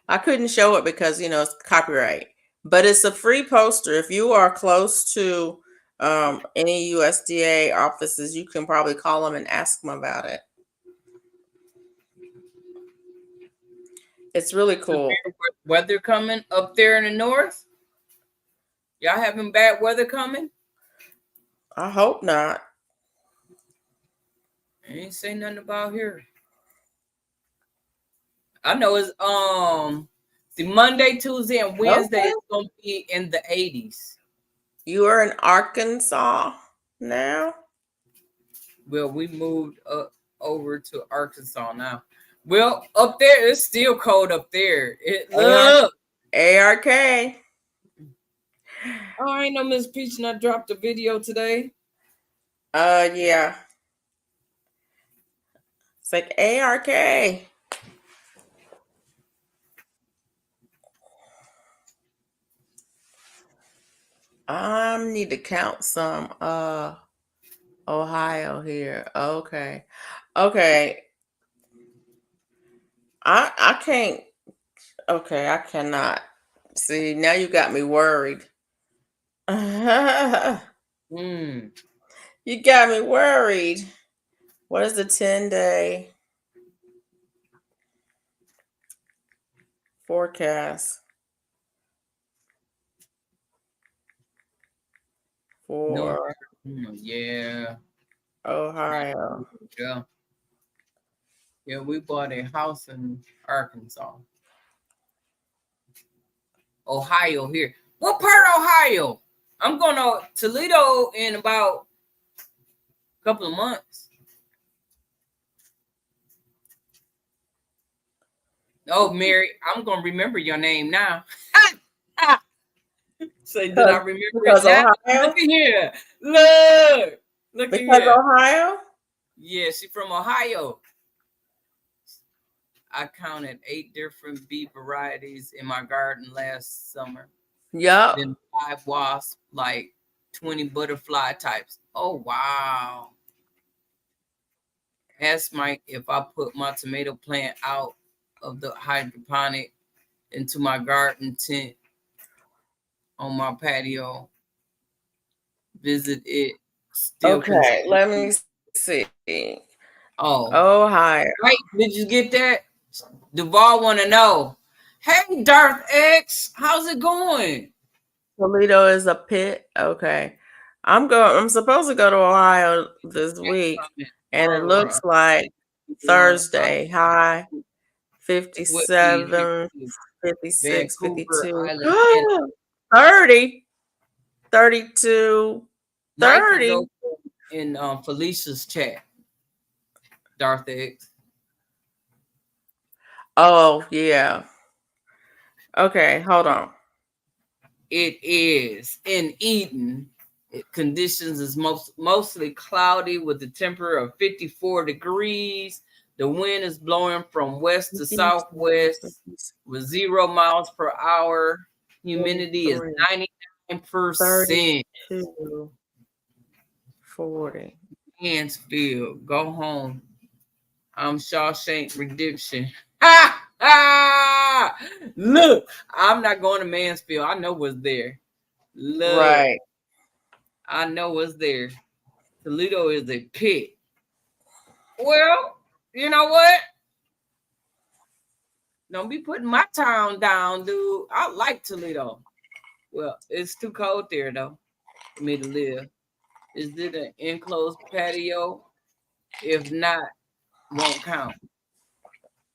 I couldn't show it because it's copyright. But it's a free poster. If you are close to any USDA offices, you can probably call them and ask them about it. It's really cool. Weather coming up there in the north? Y'all having bad weather coming? I hope not. I ain't say nothing about here. I know it's the Monday, Tuesday, and Wednesday is gonna be in the 80s. You are in Arkansas now? Well, we moved over to Arkansas now. Well, up there it's still cold up there. Look. ARK. Oh, I ain't know Miss Peach not dropped a video today. Yeah. It's like ARK. I need to count some Ohio here. Okay. I can't. Okay, I cannot. See, now you got me worried. You got me worried. What is the 10-day forecast for Ohio? Yeah, we bought a house in Arkansas. Ohio here. What part of Ohio? I'm going to Toledo in about couple of months. Oh, Mary, I'm gonna remember your name now. Say, did I remember it now? Ohio? Look at here. Look at Because here. Ohio? Yeah, she's from Ohio. I counted 8 different bee varieties in my garden last summer. Yup. Then 5 wasps, like 20 butterfly types. Oh, wow. Ask Mike if I put my tomato plant out of the hydroponic into my garden tent on my patio. Visit it. Still Okay, let me see. Oh, Ohio. wait, did you get that? Duval want to know. Hey, Darth X, how's it going? Toledo is a pit. Okay. I'm supposed to go to Ohio this week, and it looks like Thursday high 57, 56, Vancouver 52, Island, 30, 32, Mike is 30. open in Felicia's chat. Darth X. Oh, yeah. Okay, hold on. It is in Eden. Conditions is mostly cloudy with a temperature of 54 degrees. The wind is blowing from west to southwest with 0 miles per hour. Humidity is 99%. 32, 40. Mansfield, go home. I'm Shawshank Redemption. Ha! Ah! Look, I'm not going to Mansfield. I know what's there. Look, Right. I know what's there. Toledo is a pit. Well, you know what? Don't be putting my town down, dude. I like Toledo. Well, it's too cold there, though, for me to live. Is it an enclosed patio? If not, won't count.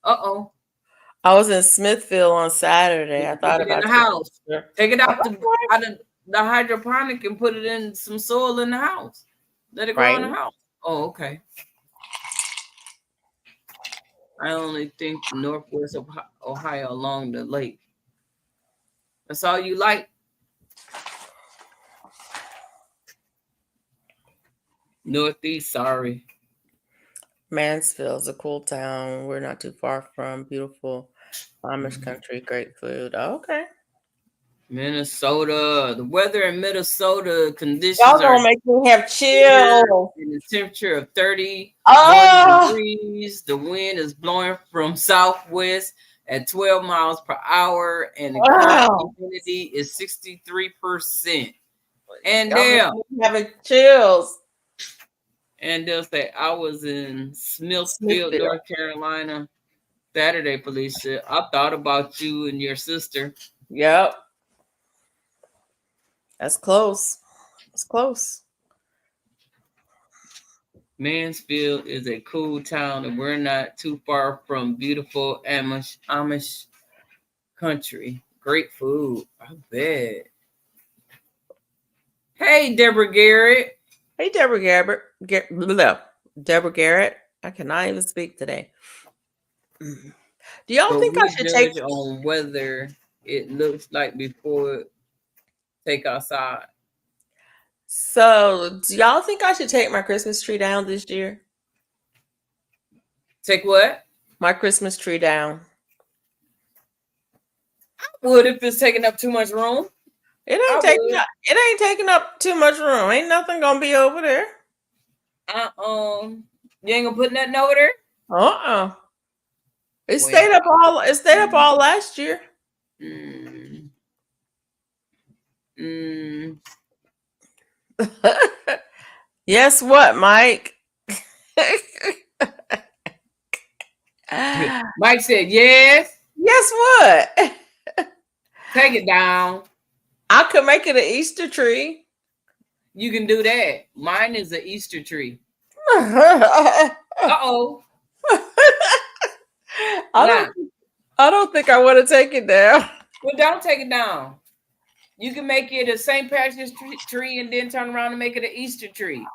Uh-oh. I was in Smithfield on Saturday. I thought Take it in about the house. Take it out Okay. the hydroponic and put it in some soil in the house. Let it grow in the house. Oh, okay. I only think northwest of Ohio along the lake. That's all you like? Northeast, sorry. Mansfield's a cool town. We're not too far from beautiful Amish country, great food. Okay. Minnesota. The weather in Minnesota conditions Y'all are gonna make me have chill. in the temperature of 30 Oh, degrees. The wind is blowing from southwest at 12 miles per hour, and the current humidity is 63%. And y'all make me having chills. And they'll say, I was in Smithfield, North Carolina, Saturday, Felicia. I thought about you and your sister. Yep. That's close. It's close. Mansfield is a cool town, and we're not too far from beautiful Amish country. Great food. I bet. Hey, Deborah Garrett. Hey, Deborah Garrett. Deborah Garrett. I cannot even speak today. Do y'all think I should take on whether it looks like before take outside? So, do y'all think I should take my Christmas tree down this year? Take what? My Christmas tree down. I would if it's taking up too much room. It ain't taking up too much room. Ain't nothing gonna be over there. You ain't gonna put nothing over there? It stayed up all last year. Yes, what, Mike? Mike said yes. Yes, what? Take it down. I could make it an Easter tree. You can do that. Mine is an Easter tree. Uh-oh. I don't think I want to take it down. Well, don't take it down. You can make it a St. Patrick's tree and then turn around and make it an Easter tree.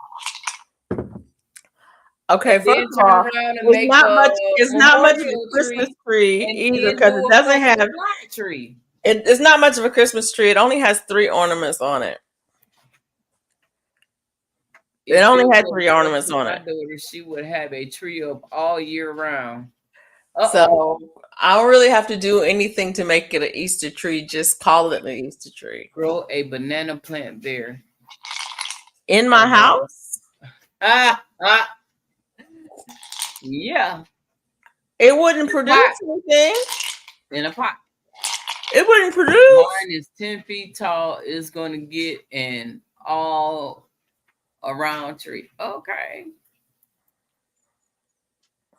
Okay, And first then of turn all, around and it's make not a much. It's not much of a memorial Christmas tree tree and either then because do it a doesn't 4th of have. July tree. It's not much of a Christmas tree. It only has 3 ornaments on it. It If only it had was 3 up ornaments to on my it. daughter, she would have a tree up all year round. So I don't really have to do anything to make it an Easter tree. Just call it an Easter tree. Grow a banana plant there. In my house, Yeah. it wouldn't produce anything. In a pot. It wouldn't produce. Mine is 10 feet tall. It's going to get an all around tree. Okay.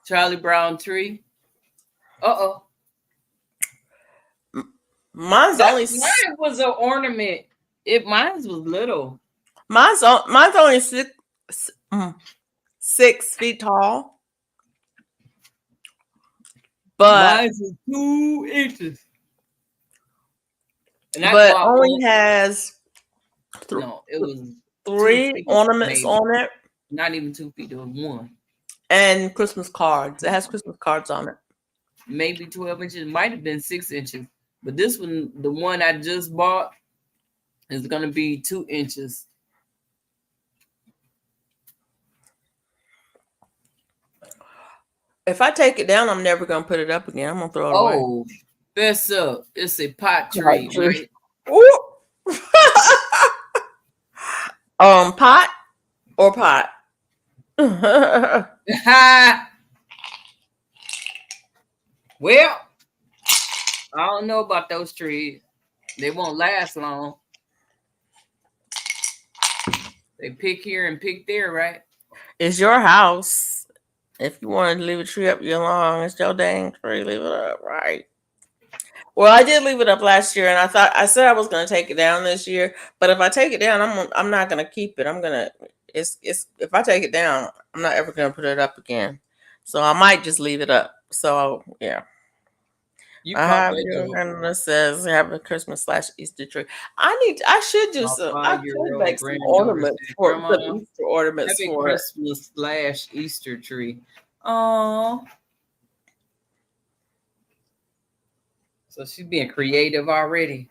Charlie Brown tree. Uh-oh. Mine's only Mine was an ornament. Mine was little. mine's only 6 feet tall. But Mine was 2 inches. And but only has no, it was 3 feet, ornaments maybe. on it. Not even 2 feet. It was 1. And Christmas cards. It has Christmas cards on it. Maybe 12 inches. It might have been 6 inches. But this one, the one I just bought, is going to be 2 inches. If I take it down, I'm never going to put it up again. I'm going to throw it away. Oh, best up. It's a pot tree. Right? Pot or pot? Well, I don't know about those trees. They won't last long. They pick here and pick there, right? It's your house. If you want to leave a tree up your lawn, it's your dang tree. Leave it up, right? Well, I did leave it up last year, and I said I was going to take it down this year. But if I take it down, I'm not going to keep it. It's if I take it down, I'm not ever going to put it up again. So I might just leave it up. So yeah. I have your says have a Christmas / Easter tree. I should do some. I could make some ornaments for some Easter ornaments for Christmas / Easter tree. Oh, so she's being creative already.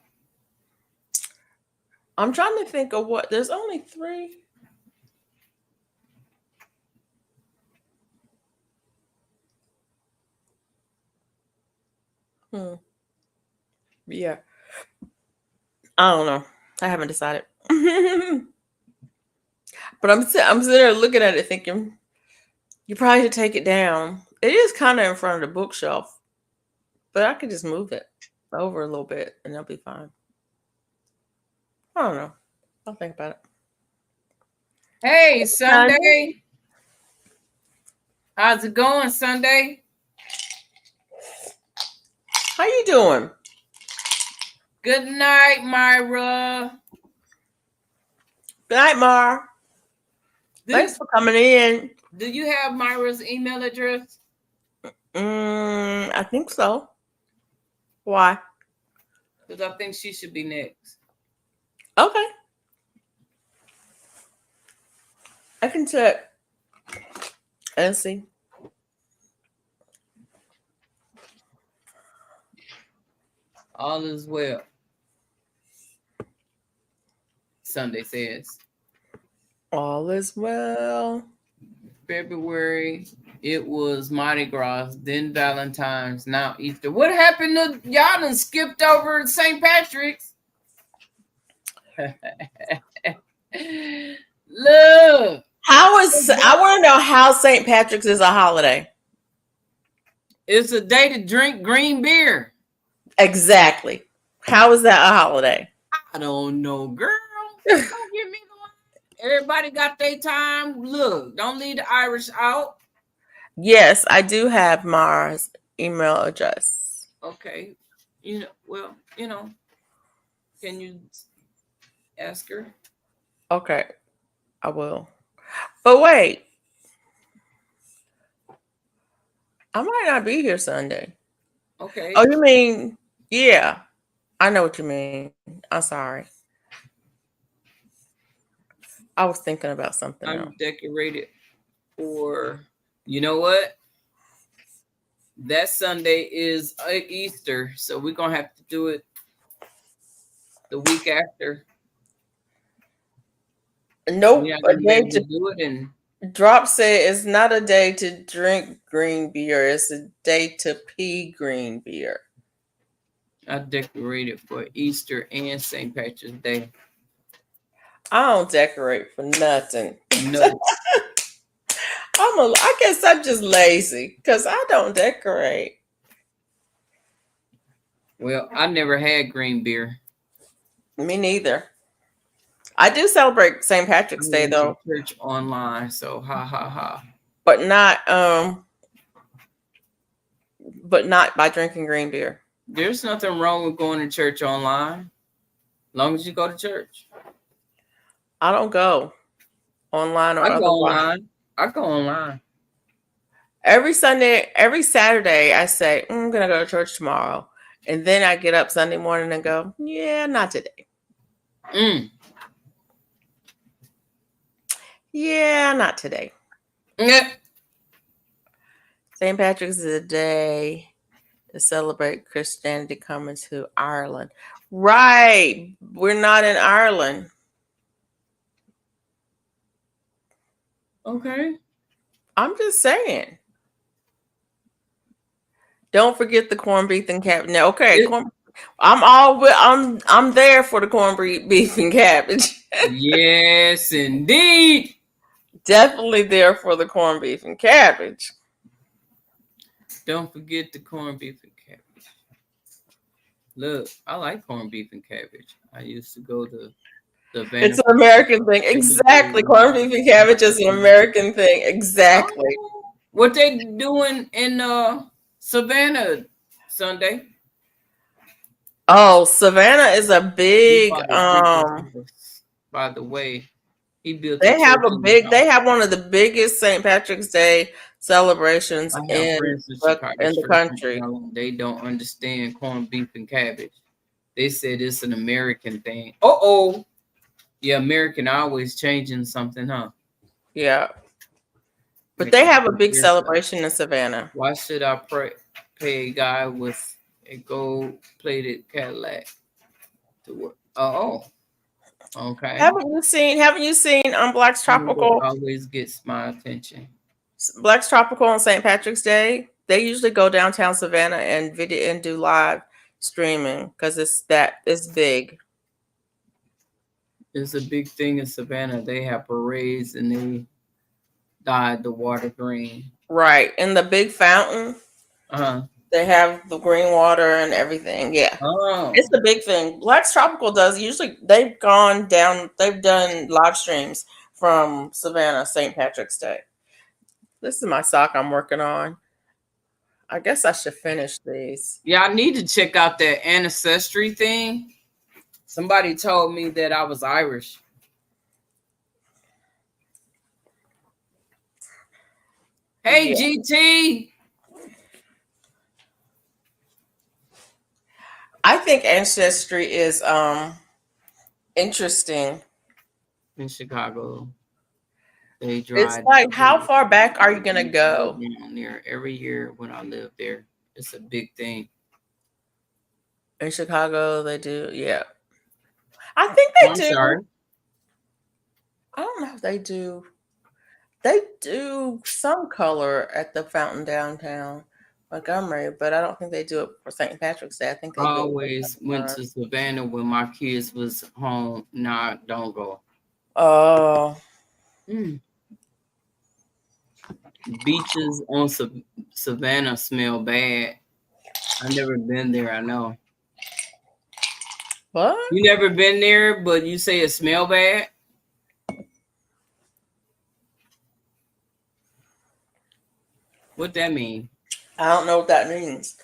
I'm trying to think of what. There's only 3. Yeah. I don't know. I haven't decided. But I'm sitting there looking at it thinking, you probably should take it down. It is kind of in front of the bookshelf. But I could just move it over a little bit and it'll be fine. I don't know. I'll think about it. Hey, Sunday. How's it going, Sunday? How you doing? Good night, Myra. Good night, Mar. Thanks for coming in. Do you have Myra's email address? I think so. Why? Because I think she should be next. Okay. I can check and see. All is well. Sunday says. All is well. February, it was Mardi Gras, then Valentine's, now Easter. What happened to y'all done skipped over St. Patrick's? Look. I want to know how St. Patrick's is a holiday. It's a day to drink green beer. Exactly. How is that a holiday? I don't know, girl. Don't give me the line. Everybody got their time. Look, don't leave the Irish out. Yes, I do have Mara's email address. Okay. Can you ask her? Okay, I will. But wait. I might not be here Sunday. Okay. Oh, you mean, yeah. I know what you mean. I'm sorry. I was thinking about something else. Decorated. Or you know what? That Sunday is Easter, so we're gonna have to do it the week after. We're Nope. not A gonna be day able to to do it, and Drop said it's not a day to drink green beer. It's a day to pee green beer. I decorated for Easter and St. Patrick's Day. I don't decorate for nothing. No, I guess I'm just lazy because I don't decorate. well, I never had green beer. Me neither. I do celebrate St. I Patrick's Day went to though, church online, so ha ha ha. but not by drinking green beer. There's nothing wrong with going to church online, as long as you go to church. I don't go online or I go otherwise. online. I go online. Every Sunday, every Saturday, I say, I'm going to go to church tomorrow. And then I get up Sunday morning and go, yeah, not today. Mm. Yeah, not today. Yeah. St. Patrick's is a day to celebrate Christianity coming to Ireland. Right. We're not in Ireland. Okay. I'm just saying. Don't forget the corned beef and cabbage. No, okay, I'm there for the corned beef and cabbage. Yes, indeed. Definitely there for the corned beef and cabbage. Don't forget the corned beef and cabbage. Look, I like corned beef and cabbage. I used to go to the It's an American thing. Exactly. Corned beef and cabbage is an American thing. Exactly. Oh, what they doing in Savannah Sunday? Oh, Savannah is a big By the way, he built they have one of the biggest St. Patrick's Day celebrations I have friends in Chicago, in the country. They don't understand corned beef and cabbage. They said it's an American thing. Oh, yeah, American always changing something, huh? Yeah. But they have a big celebration in Savannah. Why should I pay a guy with a gold-plated Cadillac to work? Oh, okay. Haven't you seen Black's Tropical? Always gets my attention. Black's Tropical on St. Patrick's Day. They usually go downtown Savannah and do live streaming because it's big. It's a big thing in Savannah. They have parades and they dyed the water green. Right. In the big fountain. They have the green water and everything. Yeah. Oh. It's a big thing. Black's Tropical they've done live streams from Savannah St. Patrick's Day. This is my sock I'm working on. I guess I should finish these. Yeah, I need to check out that ancestry thing. Somebody told me that I was Irish. Hey, yeah. GT. I think ancestry is interesting. In Chicago, they drive. It's like, how far back are you gonna go? Down there every year when I live there, it's a big thing. In Chicago, they do. Yeah, I think they do. Sorry. I don't know if they do. They do some color at the fountain downtown Montgomery, but I don't think they do it for St. Patrick's Day. I think they always went to Savannah when my kids was home. Nah, don't go. Oh. Beaches on Savannah smell bad. I've never been there. I know. What? You never been there, but you say it smell bad? What that mean? I don't know what that means.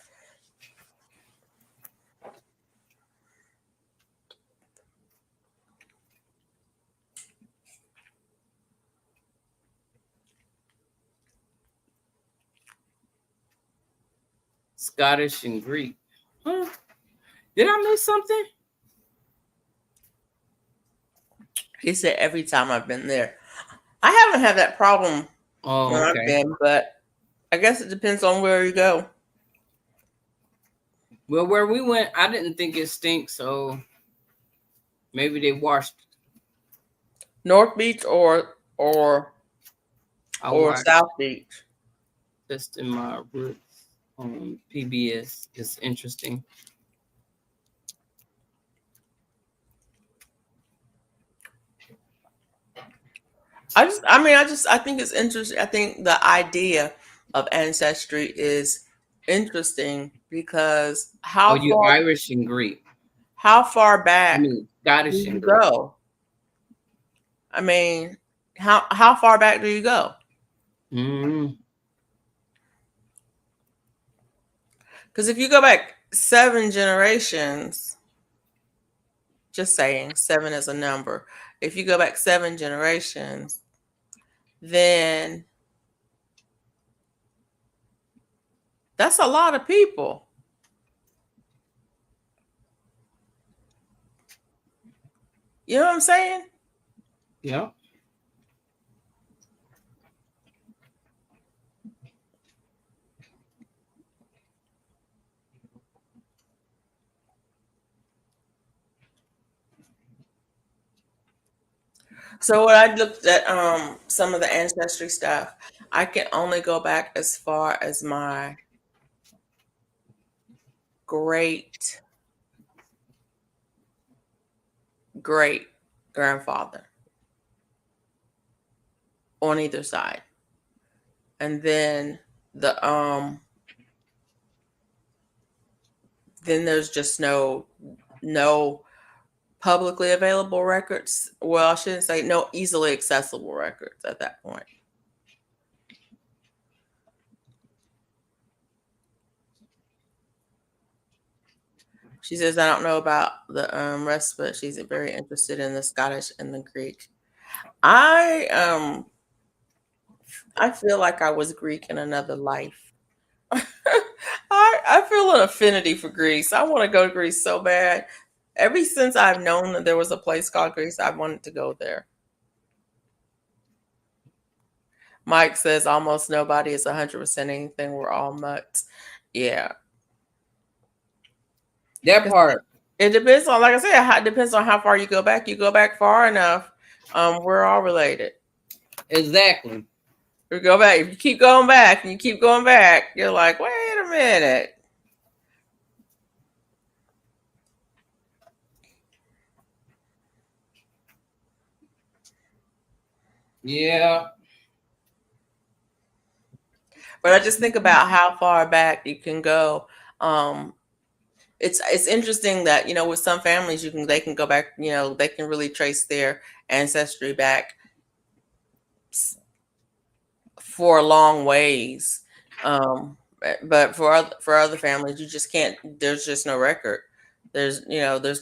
Scottish and Greek. Huh? Did I miss something? He said every time I've been there. I haven't had that problem Oh, where I've okay. been, but I guess it depends on where you go. Well, where we went, I didn't think it stinks, so maybe they washed. North Beach I or watched South Beach. just in my roots on PBS. It's interesting. I think it's interesting. I think the idea of ancestry is interesting because Oh, you Irish and Greek. how far I back mean, do Scottish you and Greek. go? I mean, how far back do you go? Mm, Because if you go back 7 generations, just saying, 7 is a number. If you go back 7 generations, then that's a lot of people. You know what I'm saying? yeah. So when I looked at some of the ancestry stuff, I can only go back as far as my great great grandfather on either side. And then there's just no publicly available records. Well, I shouldn't say no easily accessible records at that point. She says, I don't know about the rest, but she's very interested in the Scottish and the Greek. I I feel like I was Greek in another life. I feel an affinity for Greece. I want to go to Greece so bad. Ever since I've known that there was a place called Greece, I wanted to go there. Mike says almost nobody is 100% anything. We're all mutts. Yeah. That part. It depends on, like I said, it depends on how far you go back. You go back far enough, we're all related. Exactly. You go back. If you keep going back and you keep going back, you're like, wait a minute. Yeah. But I just think about how far back you can go. Um, it's interesting that with some families they can go back. They can really trace their ancestry back for a long ways. But for other families, you just can't. There's just no record. There's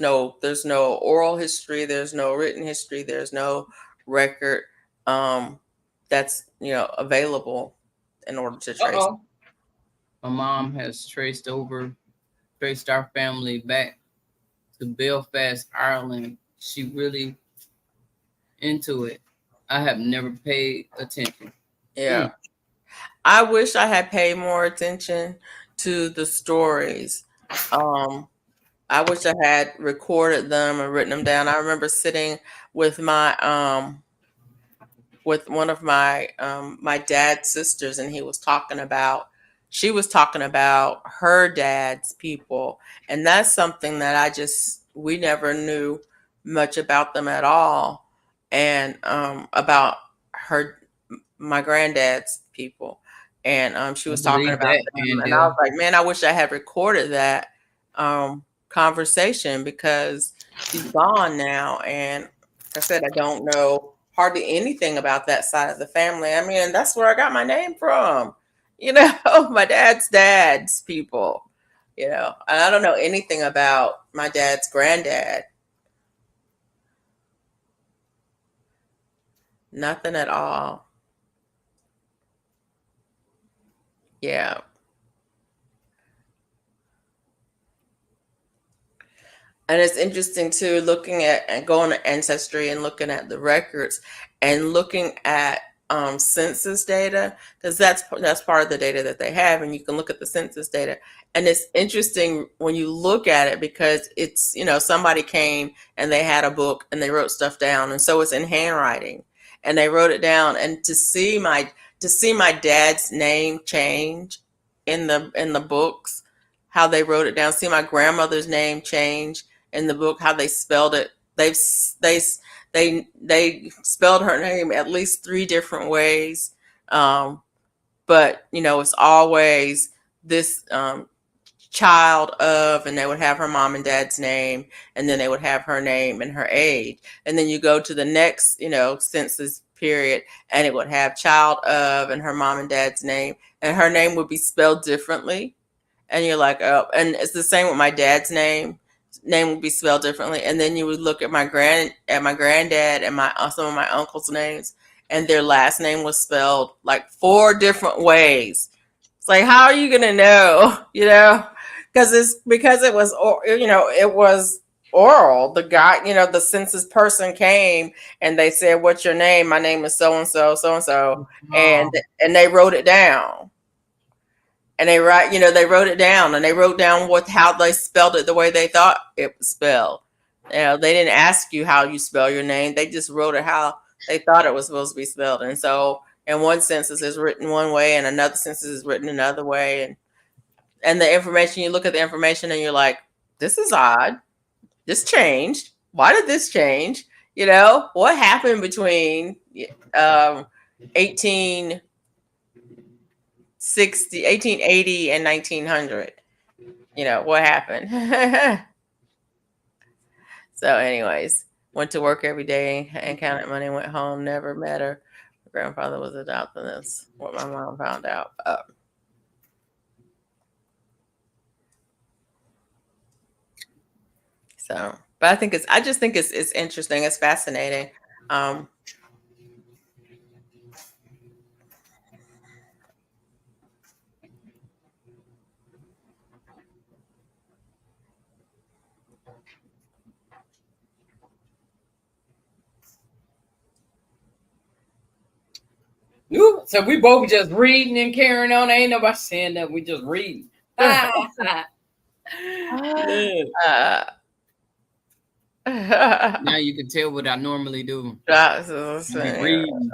no oral history. There's no written history. There's no record that's available in order to trace. Uh-oh. My mom has traced our family back to Belfast, Ireland. She really into it. I have never paid attention. Yeah. I wish I had paid more attention to the stories. I wish I had recorded them and written them down. I remember sitting with one of my dad's sisters, and she was talking about her dad's people, and that's something that we never knew much about them at all, and about my granddad's people, and she I was talking believe about that, them, and I was Angel. like, man, I wish I had recorded that conversation because she's gone now, and like I said, I don't know hardly anything about that side of the family. I mean, that's where I got my name from. My dad's people. And I don't know anything about my dad's granddad. Nothing at all. Yeah. And it's interesting too, looking at and going to Ancestry and looking at the records and looking at census data, because that's part of the data that they have, and you can look at the census data, and it's interesting when you look at it because it's somebody came and they had a book and they wrote stuff down, and so it's in handwriting, and they wrote it down, and to see my dad's name change in the books, how they wrote it down, see my grandmother's name change in the book, how they spelled it. They spelled her name at least three different ways, but it's always this child of, and they would have her mom and dad's name, and then they would have her name and her age, and then you go to the next census period, and it would have child of and her mom and dad's name, and her name would be spelled differently, and you're like, oh, and it's the same with my dad's name would be spelled differently, and then you would look at my granddad and some of my uncles' names, and their last name was spelled like four different ways. It's like, how are you gonna know? Because it was it was oral. The guy, the census person came and they said, "What's your name?" "My name is so and so, so and so," and they wrote it down. And they wrote it down, and they wrote down how they spelled it the way they thought it was spelled. They didn't ask you how you spell your name. They just wrote it how they thought it was supposed to be spelled. And so in one census is written one way, and another census is written another way. And the information, you look at the information and you're like, this is odd. This changed. Why did this change? What happened between 1880 and 1900? What happened? So anyways, went to work every day and counted money, went home, never met her. Her grandfather was adopted. That's what my mom found out. So, but I just think it's interesting. It's fascinating. So we both just reading and carrying on. Ain't nobody saying that. We just reading. Yeah. Now you can tell what I normally do. Reading.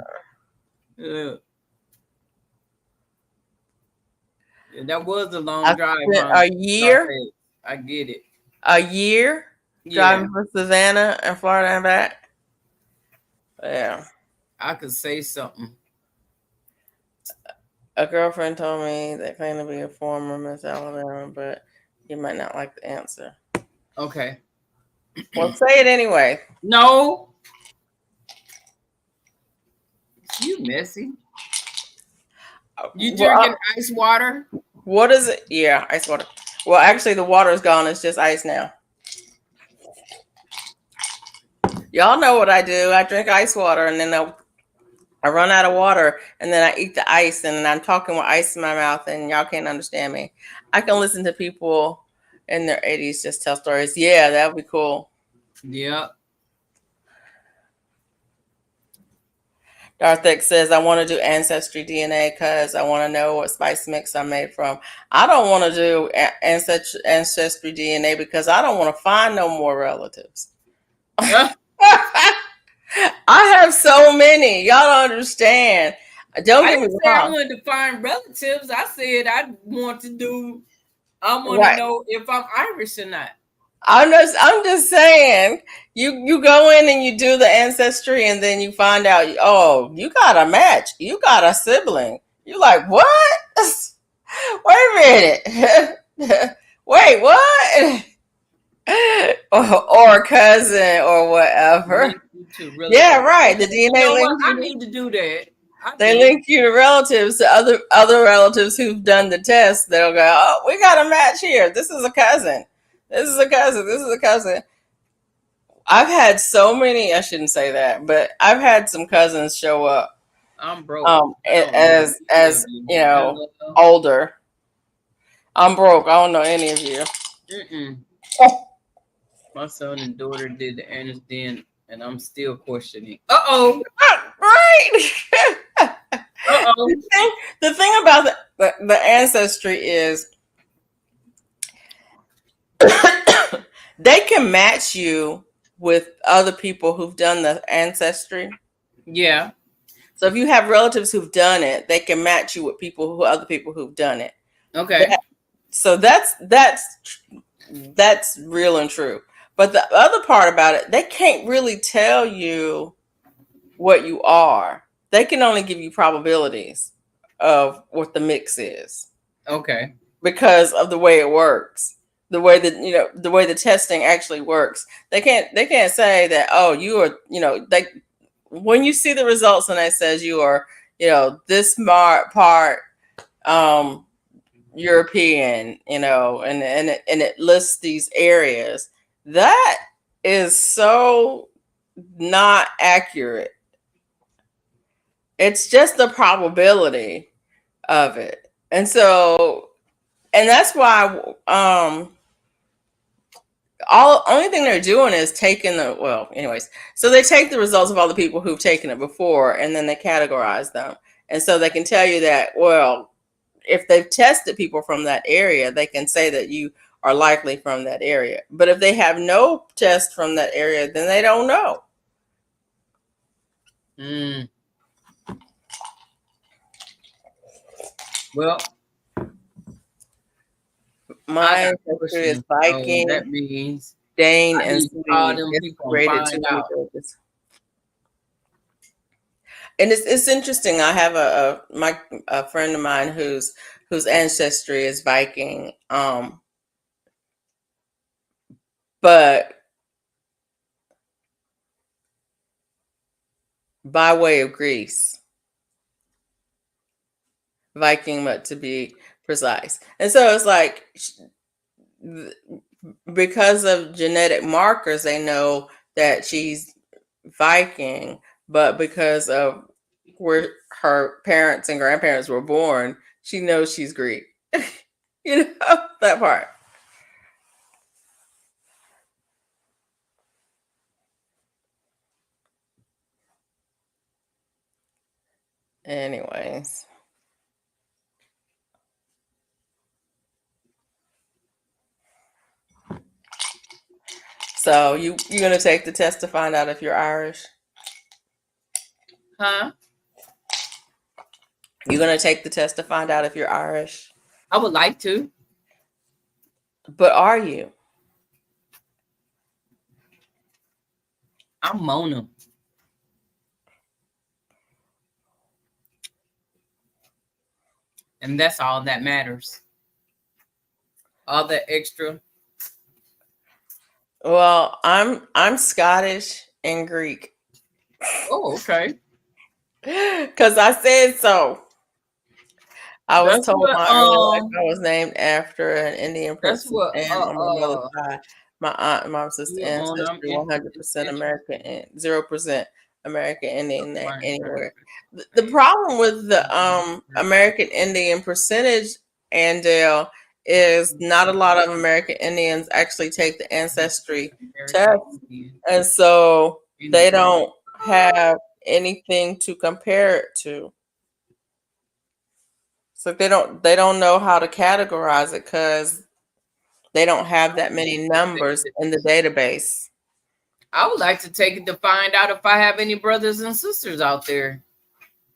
That was a long drive. A year? I get it. A year driving from Savannah and Florida and back? Yeah. I could say something. A girlfriend told me they claim to be a former Miss Alabama, but you might not like the answer. Okay. Well, say it anyway. No. You messy. You drinking ice water? What is it? Yeah, ice water. Well, actually, the water is gone. It's just ice now. Y'all know what I do. I drink ice water, and then I run out of water, and then I eat the ice, and then I'm talking with ice in my mouth, and y'all can't understand me. I can listen to people in their 80s just tell stories. Yeah, that would be cool. Yeah. Darthek says, I want to do ancestry DNA because I want to know what spice mix I'm made from. I don't want to do ancestry DNA because I don't want to find no more relatives. I have so many. Y'all don't understand. Don't get me wrong. I wanted to find relatives. I said I want to know if I'm Irish or not. I'm just saying, you go in and you do the ancestry, and then you find out, oh, you got a match. You got a sibling. You're like, what? Wait a minute. Wait, what? or a cousin or whatever. Yeah, right. The DNA link. I need to do that. They link you to relatives, to other relatives who've done the test. They'll go, oh, we got a match here. This is a cousin. This is a cousin. This is a cousin. I've had so many. I shouldn't say that, but I've had some cousins show up. I'm broke. As you know, older. I'm broke. I don't know any of you. My son and daughter did the Ernest Den, and I'm still questioning. Uh-oh. Right. the ancestry is they can match you with other people who've done the ancestry. Yeah. So if you have relatives who've done it, they can match you with other people who've done it. Okay. So that's real and true. But the other part about it, they can't really tell you what you are. They can only give you probabilities of what the mix is. Okay. Because of the way it works. The way that the way the testing actually works. They can't say that, oh, you are, they when you see the results and it says you are, this part European, and it lists these areas. That is so not accurate. It's just the probability of it. And that's why only thing they're doing is taking so they take the results of all the people who've taken it before and then they categorize them. And so they can tell you that, well, if they've tested people from that area, they can say that you are likely from that area. But if they have no test from that area, then they don't know. Well, my ancestry is Viking, that means Dane, and Swede. And it's interesting. I have a friend of mine whose ancestry is Viking, but by way of Greece, Viking, but to be precise. And so it's like, because of genetic markers, they know that she's Viking, but because of where her parents and grandparents were born, she knows she's Greek. That part. Anyways. So you're gonna take the test to find out if you're Irish? Huh? You're gonna take the test to find out if you're Irish? I would like to. But are you? I'm Mona. And that's all that matters. All that extra. Well, I'm Scottish and Greek. Oh, okay. Because I said so. I was told my early life I was named after an Indian princess. And on my mother's side, my aunt and mom's sister ancestry, 100% American and 0% American Indian anywhere. The problem with the American Indian percentage, Andale, is not a lot of American Indians actually take the ancestry test, and so they don't have anything to compare it to. So they don't know how to categorize it because they don't have that many numbers in the database. I would like to take it to find out if I have any brothers and sisters out there.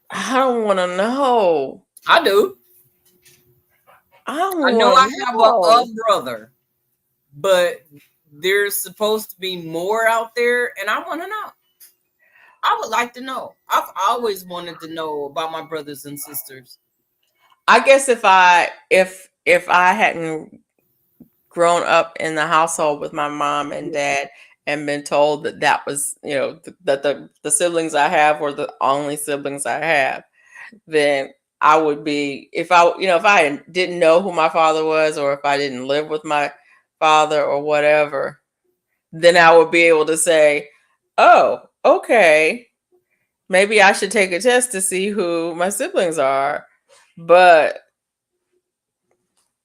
I don't want to know. I do. I know I have a brother, but there's supposed to be more out there, and I want to know. I would like to know. I've always wanted to know about my brothers and sisters. I guess if I hadn't grown up in the household with my mom and dad and been told that was, that the siblings I have were the only siblings I have, then I would be, if I didn't know who my father was, or if I didn't live with my father or whatever, then I would be able to say, oh, okay, maybe I should take a test to see who my siblings are. But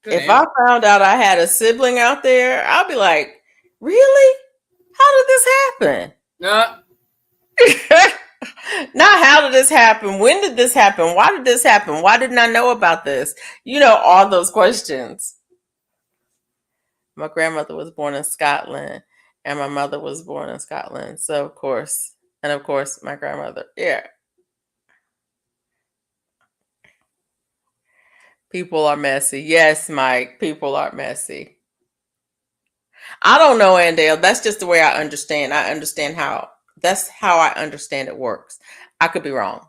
if I found out I had a sibling out there, I'll be like, really? How did this happen? Not how did this happen? When did this happen? Why did this happen? Why didn't I know about this? You know, all those questions. My grandmother was born in Scotland and my mother was born in Scotland. So, of course, and of course, my grandmother. Yeah. People are messy. Yes, Mike, people are messy. I don't know, Andale. That's just the way I understand. I understand how, that's how I understand it works. I could be wrong,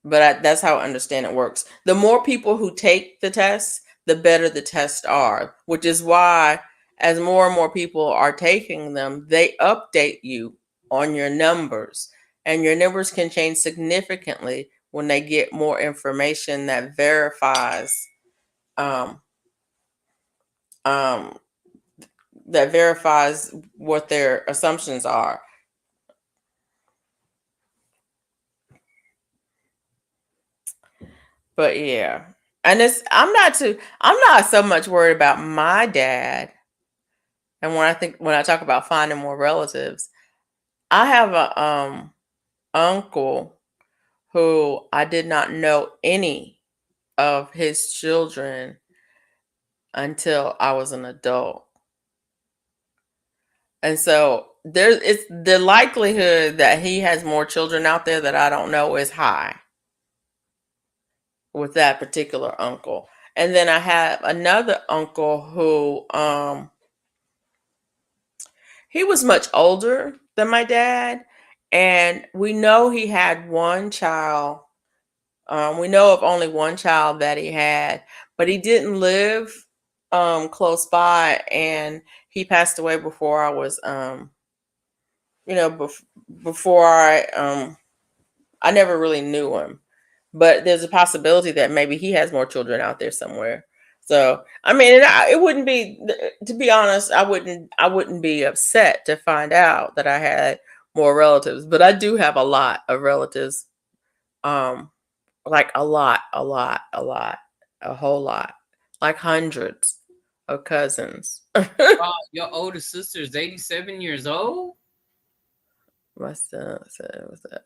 but that's how I understand it works. The more people who take the tests, the better the tests are, which is why, as more and more people are taking them, they update you on your numbers, and your numbers can change significantly when they get more information that verifies um, um, that verifies what their assumptions are. But yeah, and I'm not so much worried about my dad. And when I talk about finding more relatives, I have a uncle who I did not know any of his children until I was an adult. And so it's the likelihood that he has more children out there that I don't know is high with that particular uncle. And then I have another uncle who he was much older than my dad, and we know he had one child. We know of only one child that he had, but he didn't live close by, and he passed away before I was, you know, before I never really knew him. But there's a possibility that maybe he has more children out there somewhere. So I mean, it wouldn't be, to be honest, I wouldn't be upset to find out that I had more relatives. But I do have a lot of relatives, um, like a whole lot, like hundreds of cousins. Wow, your older sister is 87 years old? My son said, "What's that?"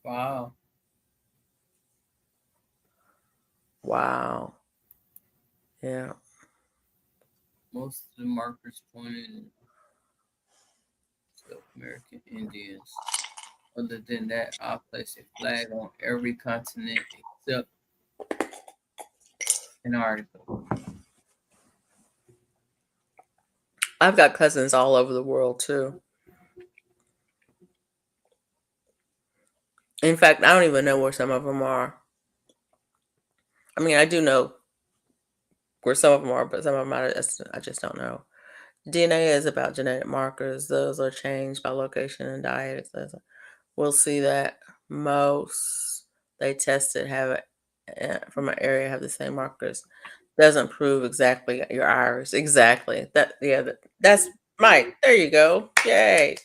Wow. Wow. Yeah. Most of the markers pointed to American Indians. Other than that, I'll place a flag on every continent except Antarctica. I've got cousins all over the world too. In fact, I don't even know where some of them are. I mean, I do know where some of them are, but some of them I just don't know. DNA is about genetic markers. Those are changed by location and diet. We'll see that most they tested have from an area have the same markers. Doesn't prove exactly your iris. Exactly. That's Mike. There you go. Yay.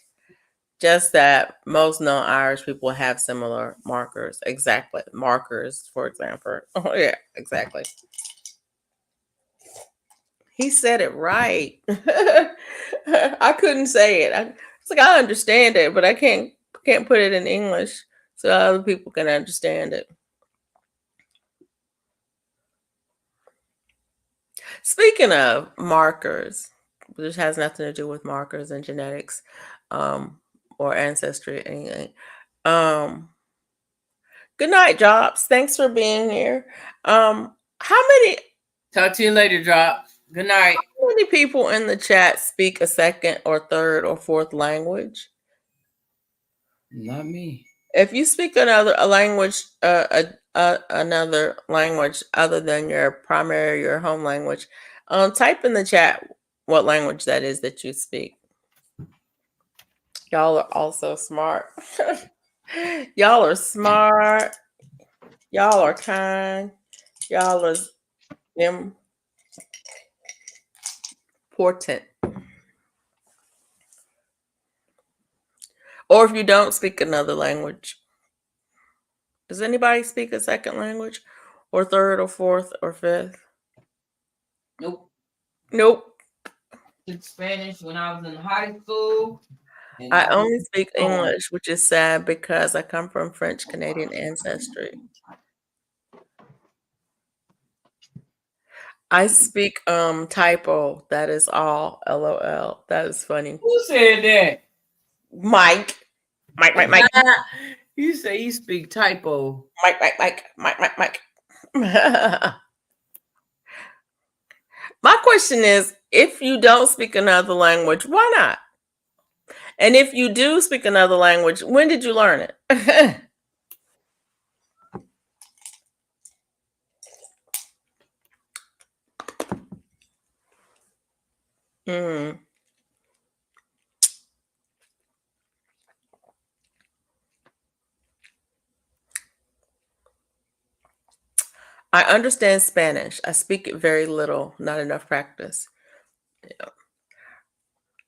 Just that most non-Irish people have similar markers. Exactly. Markers, for example. Oh, yeah, exactly. He said it right. I couldn't say it. It's like I understand it, but I can't put it in English so other people can understand it. Speaking of markers, which has nothing to do with markers and genetics, um, or ancestry or anything. Um, Good night, Jobs. Thanks for being here. How many Talk to you later, Drop. Good night. how many people in the chat speak a second or third or fourth language? Not me. If you speak another language other than your primary, your home language, type in the chat what language that is that you speak. Y'all are also smart. Y'all are smart. Y'all are kind. Y'all are important. Or if you don't speak another language, does anybody speak a second language, or third, or fourth, or fifth? Nope. Nope. took Spanish when I was in high school, and I I only speak was English, which is sad because I come from French Canadian ancestry. I speak typo. That is all. LOL. That is funny. Who said that? Mike. Mike, Mike, Mike. You say you speak typo. Mike, Mike, Mike, Mike, Mike, Mike. My question is, if you don't speak another language, why not? And if you do speak another language, when did you learn it? Hmm. I understand Spanish. I speak it very little, not enough practice.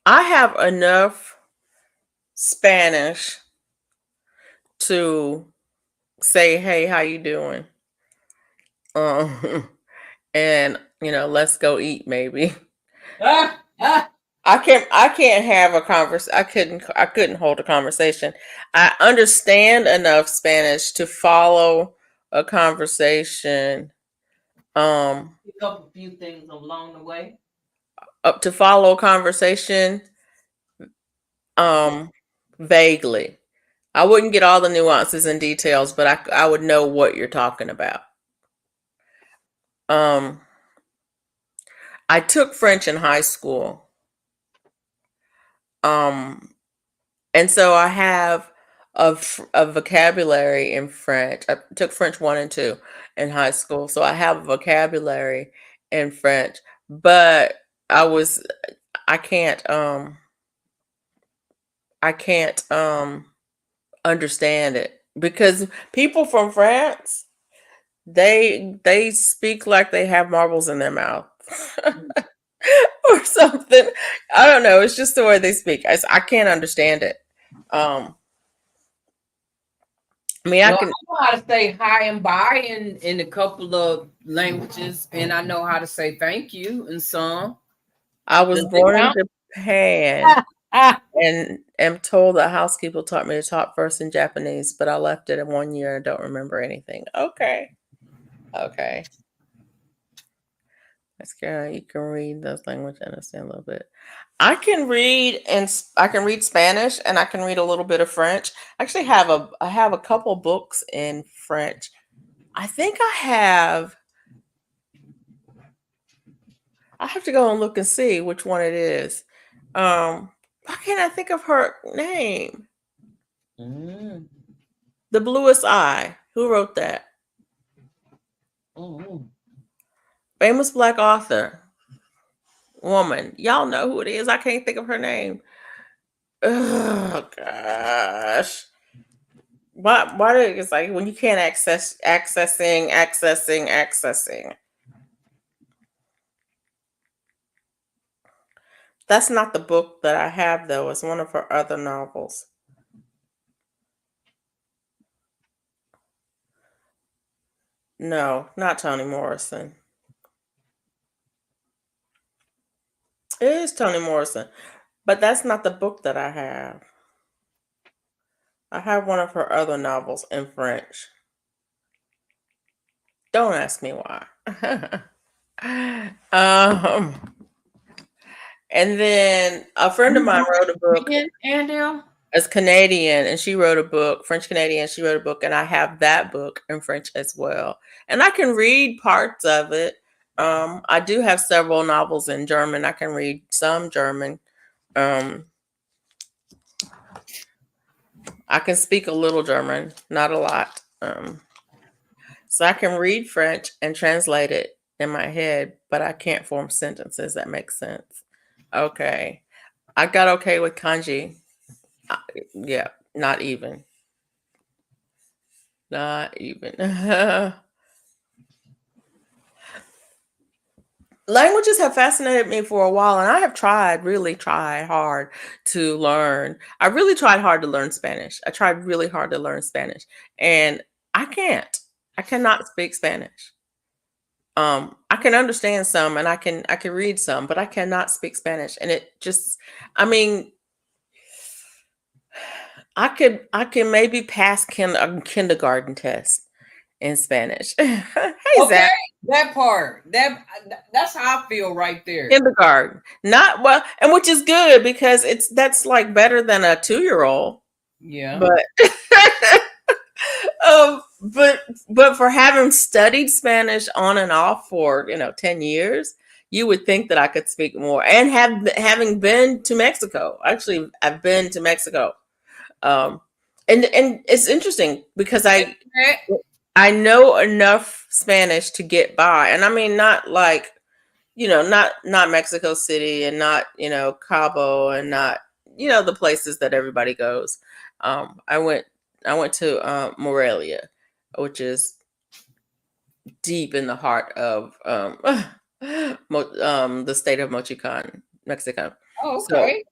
I have enough Spanish to say, "Hey, how you doing?" And let's go eat, maybe. I can't have a I couldn't hold a conversation. I understand enough Spanish to follow a conversation, Pick up a few things along the way. up to follow a conversation, um, vaguely. I wouldn't get all the nuances and details, but I would know what you're talking about. Um, I took French in high school. Um, And so I have a vocabulary in French. I took French 1 and 2 in high school, so I have a vocabulary in French, but I was I can't I can't understand it because people from France, they speak like they have marbles in their mouth. Or something. I don't know. It's just the way they speak. I can't understand it. Um, I mean, I Well, I can. know how to say hi and bye in a couple of languages, and I know how to say thank you in some. I was Does it born in count? Japan and am told the housekeeper taught me to talk first in Japanese, but I left it in 1 year and don't remember anything. Okay. Okay. That's good. You can read those languages and understand a little bit. I can read Spanish and I can read a little bit of French. I have a couple books in French. I think I have to go and look and see which one it is. Why can't I think of her name? Mm. The Bluest Eye. Who wrote that? Mm. Famous black author. Woman. Y'all know who it is. I can't think of her name. Oh gosh. Why it's like when you can't accessing. That's not the book that I have though. It's one of her other novels. No, not Toni Morrison. It is Toni Morrison, but that's not the book that I have. I have one of her other novels in French. Don't ask me why. um, and then a friend of mine wrote a book Andrew? as Canadian, and she wrote a book, French Canadian. She wrote a book, and I have that book in French as well. And I can read parts of it. I do have several novels in German. I can read some German. Um, I can speak a little German, not a lot. So I can read French and translate it in my head, but I can't form sentences that make sense. Okay. I got okay with kanji. Yeah, not even. Not even. Languages have fascinated me for a while, and I have really tried hard to learn. I really tried hard to learn Spanish. I tried really hard to learn Spanish, and I can't. I cannot speak Spanish. I can understand some and I can read some, but I cannot speak Spanish. And it just, I mean, I can maybe pass a kindergarten test in Spanish. Hey Okay, Zach, that part. That's how I feel right there. kindergarten. Not well, and which is good because that's like better than a 2-year-old. Yeah. But but for having studied Spanish on and off for 10 years, you would think that I could speak more. And having been to Mexico, actually, I've been to Mexico, um, and it's interesting because I know enough Spanish to get by, and I mean not like not Mexico City and not Cabo and not the places that everybody goes. I went to Morelia, which is deep in the heart of the state of Mochican, Mexico. Oh, So okay.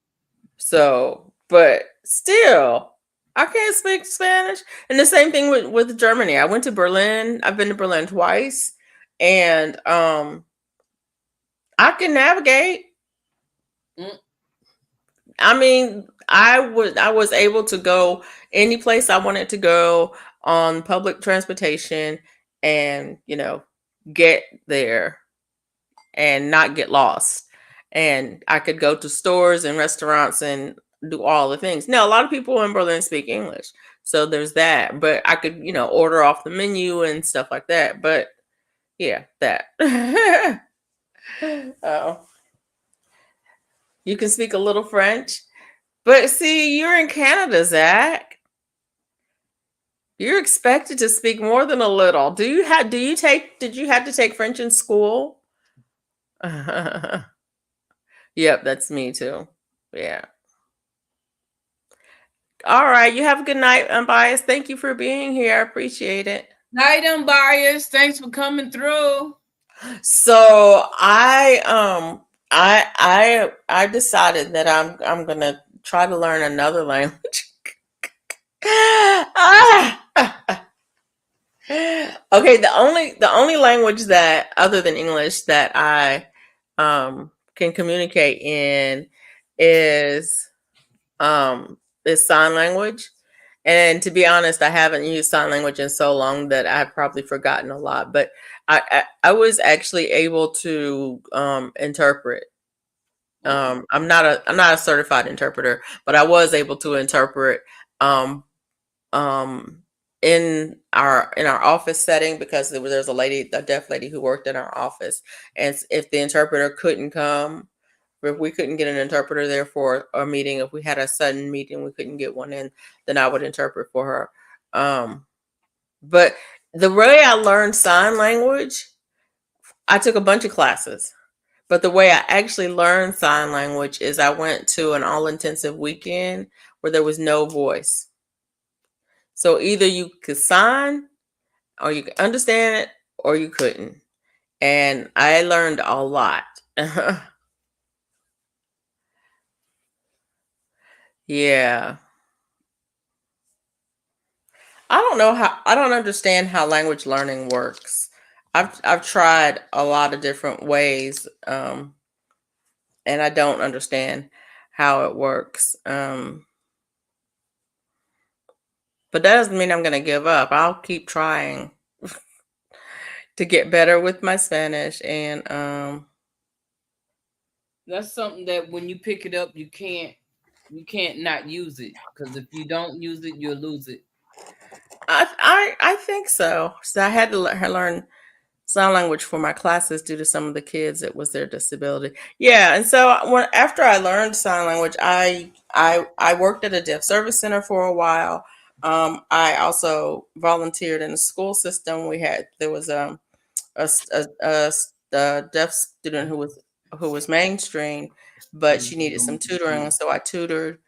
but still, I can't speak Spanish. And the same thing with Germany. I went to Berlin. I've been to Berlin twice, and I can navigate. Mm. I mean, I was able to go any place I wanted to go on public transportation and, get there and not get lost. And I could go to stores and restaurants and do all the things. Now, a lot of people in Berlin speak English. So there's that, but I could, order off the menu and stuff like that. But yeah, that. Oh, you can speak a little French. But see, you're in Canada, Zach. You're expected to speak more than a little. Did you have to take French in school? Yep, that's me too. Yeah. All right. You have a good night, Unbiased. Thank you for being here. I appreciate it. Night unbiased. Thanks for coming through. So I decided that I'm gonna try to learn another language. Ah! Okay, the only language that other than English that I can communicate in is sign language. And to be honest, I haven't used sign language in so long that I've probably forgotten a lot. But I was actually able to interpret. I'm not a certified interpreter, but I was able to interpret um, um, in our office setting because there's a deaf lady who worked in our office, and if the interpreter couldn't come, if we couldn't get an interpreter there for a meeting, if we had a sudden meeting we couldn't get one in, then I would interpret for her. But the way I learned sign language, I took a bunch of classes. But the way I actually learned sign language is I went to an all intensive weekend where there was no voice. So either you could sign or you could understand it or you couldn't. And I learned a lot. Yeah. I don't understand how language learning works. I've tried a lot of different ways, and I don't understand how it works. But that doesn't mean I'm going to give up. I'll keep trying to get better with my Spanish, and That's something that when you pick it up, you can't not use it, because if you don't use it, you'll lose it. I think so. So I had to learn sign language for my classes due to some of the kids. It was their disability. Yeah, and so after I learned sign language, I worked at a deaf service center for a while. I also volunteered in the school system. There was a, a deaf student who was mainstream, but she needed some tutoring, and so I tutored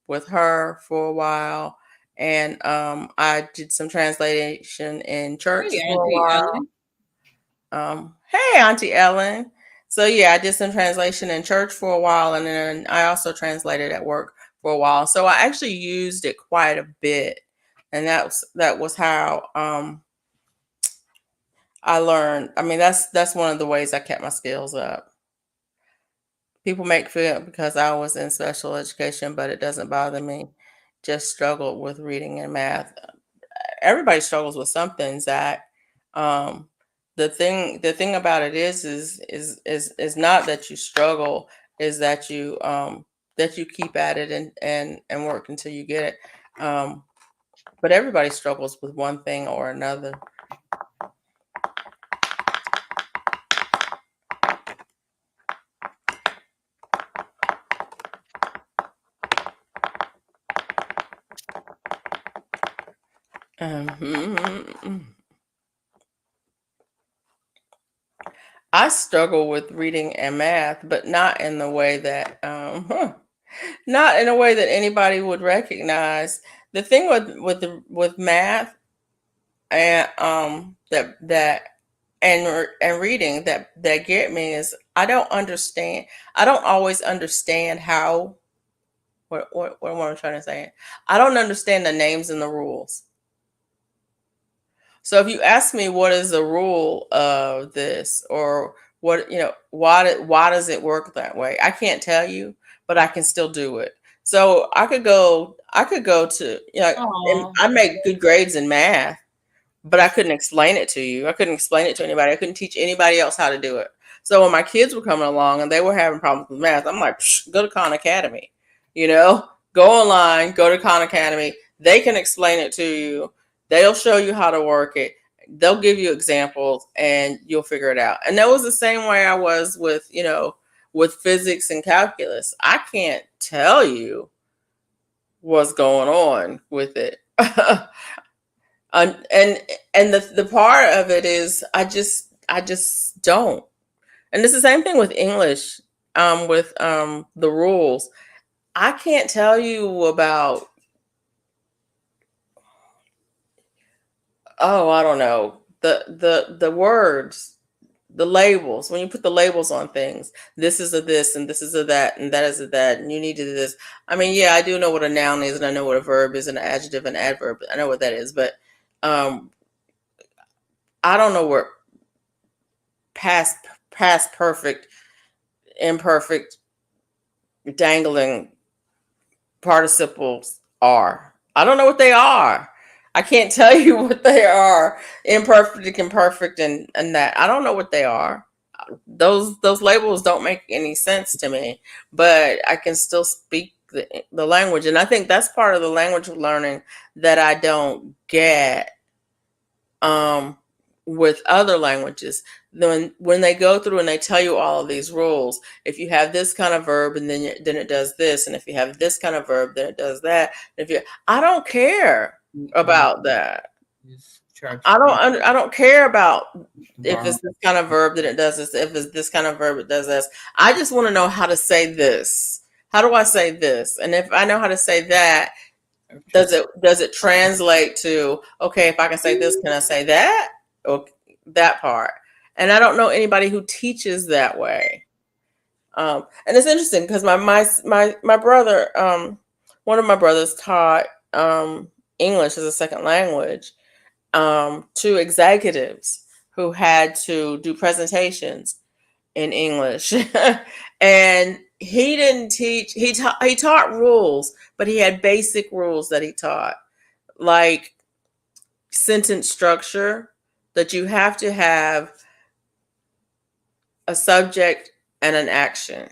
with her for a while, and I did some translation in church Hey, for a Auntie while. Ellen. Hey, Auntie Ellen. So yeah, I did some translation in church for a while, and then I also translated at work for a while. So I actually used it quite a bit, and that was how I learned. I mean, that's one of the ways I kept my skills up. People make feel because I was in special education, but it doesn't bother me. Just struggled with reading and math. Everybody struggles with something, Zach. Um, the thing about it is not that you struggle, is that you keep at it and work until you get it. But everybody struggles with one thing or another. Um, I struggle with reading and math, but not in the way that not in a way that anybody would recognize. The thing with math and and reading that get me is I don't understand. I don't always understand how what am I trying to say? I don't understand the names and the rules. So if you ask me what is the rule of this, or what, why does it work that way? I can't tell you, but I can still do it. So I could go to, and Oh, I make good grades in math, but I couldn't explain it to you. I couldn't explain it to anybody. I couldn't teach anybody else how to do it. So when my kids were coming along and they were having problems with math, I'm like, "Psh, go to Khan Academy, go online, go to Khan Academy. They can explain it to you. They'll show you how to work it. They'll give you examples and you'll figure it out." And that was the same way I was with physics and calculus. I can't tell you what's going on with it. And the part of it is I just don't. And it's the same thing with English, with the rules. I can't tell you about, oh, I don't know, the words, the labels. When you put the labels on things, this is a this and this is a that and that is a that, and you need to do this. I mean, yeah, I do know what a noun is and I know what a verb is and an adjective and adverb. I know what that is, but um I don't know where past past perfect, imperfect, dangling participles are. I don't know what they are. I can't tell you what they are. Imperfect, imperfect, and that. I don't know what they are. Those labels don't make any sense to me, but I can still speak the language, and I think that's part of the language learning that I don't get um, with other languages. Then when they go through and they tell you all of these rules, if you have this kind of verb and then it does this, and if you have this kind of verb, then it does that. If you, I don't care about that. it's church. I don't care about if it's this kind of verb that it does this. If it's this kind of verb, it does this. I just want to know how to say this. How do I say this? And if I know how to say that, does it translate to, okay, if I can say this, can I say that? Or that part? And I don't know anybody who teaches that way. And it's interesting because my brother, one of my brothers taught English as a second language to executives who had to do presentations in English. And he didn't teach, he taught rules, but he had basic rules that he taught, like sentence structure, that you have to have a subject and an action.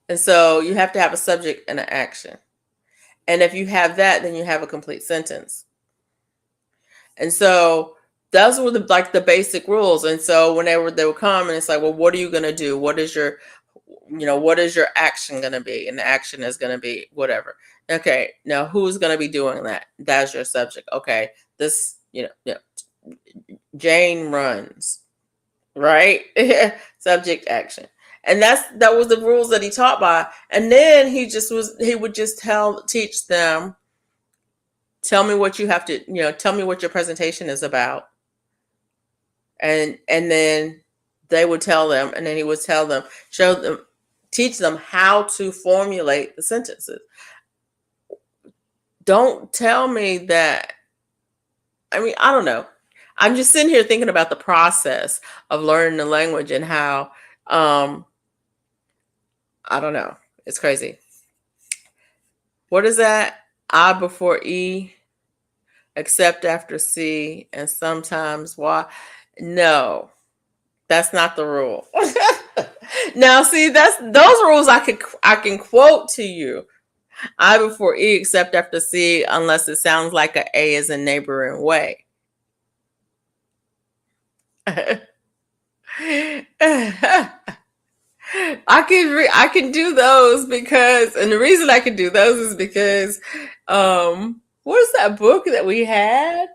And so you have to have a subject and an action. And if you have that, then you have a complete sentence. And so those were the basic rules. And so whenever they would come and it's like, well, what are you going to do? What is your action going to be? And the action is going to be whatever. Okay. Now who's going to be doing that? That's your subject. Okay. This, Jane runs, right? Subject, action. And that was the rules that he taught by. And then he would just teach them, tell me what you have to, tell me what your presentation is about. And then they would tell them, and then he would tell them, show them, teach them how to formulate the sentences. Don't tell me that I mean, I don't know. I'm just sitting here thinking about the process of learning the language and how, um, I don't know. It's crazy. What is that? I before E, except after C, and sometimes Y. No, that's not the rule. Now, see, that's those rules I can quote to you. I before E, except after C, unless it sounds like A is in neighboring way. I can do those because, and the reason I can do those is because, what is that book that we had?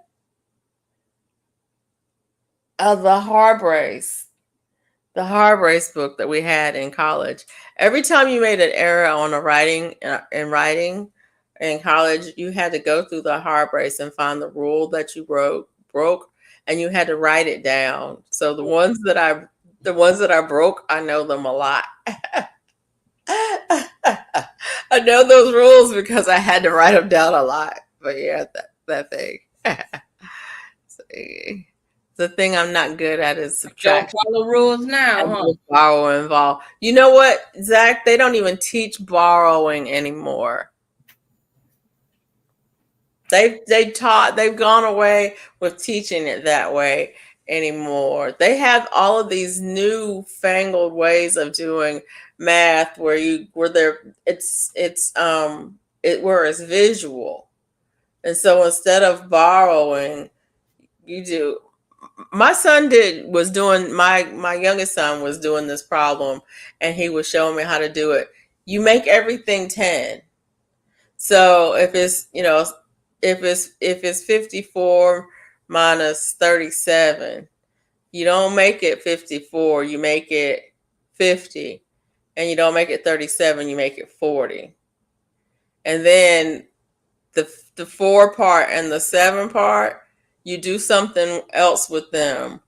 The Hard Race, the Hard Race book that we had in college. Every time you made an error on a writing in writing in college, you had to go through the Hard Race and find the rule that you broke, and you had to write it down. So the ones that I broke, I know them a lot. I know those rules because I had to write them down a lot. But yeah, that thing. See, the thing I'm not good at is Don't subtraction follow rules now, and huh? with borrow involved. You know what, Zach? They don't even teach borrowing anymore. They've gone away with teaching it that way anymore. They have all of these new fangled ways of doing math where they're where it's visual. And so instead of borrowing, you do my son did was doing my youngest son was doing this problem, and he was showing me how to do it. You make everything 10. So if it's 54 minus 37, you don't make it 54, you make it 50. And you don't make it 37, you make it 40. And then the 4 part and the 7 part, you do something else with them,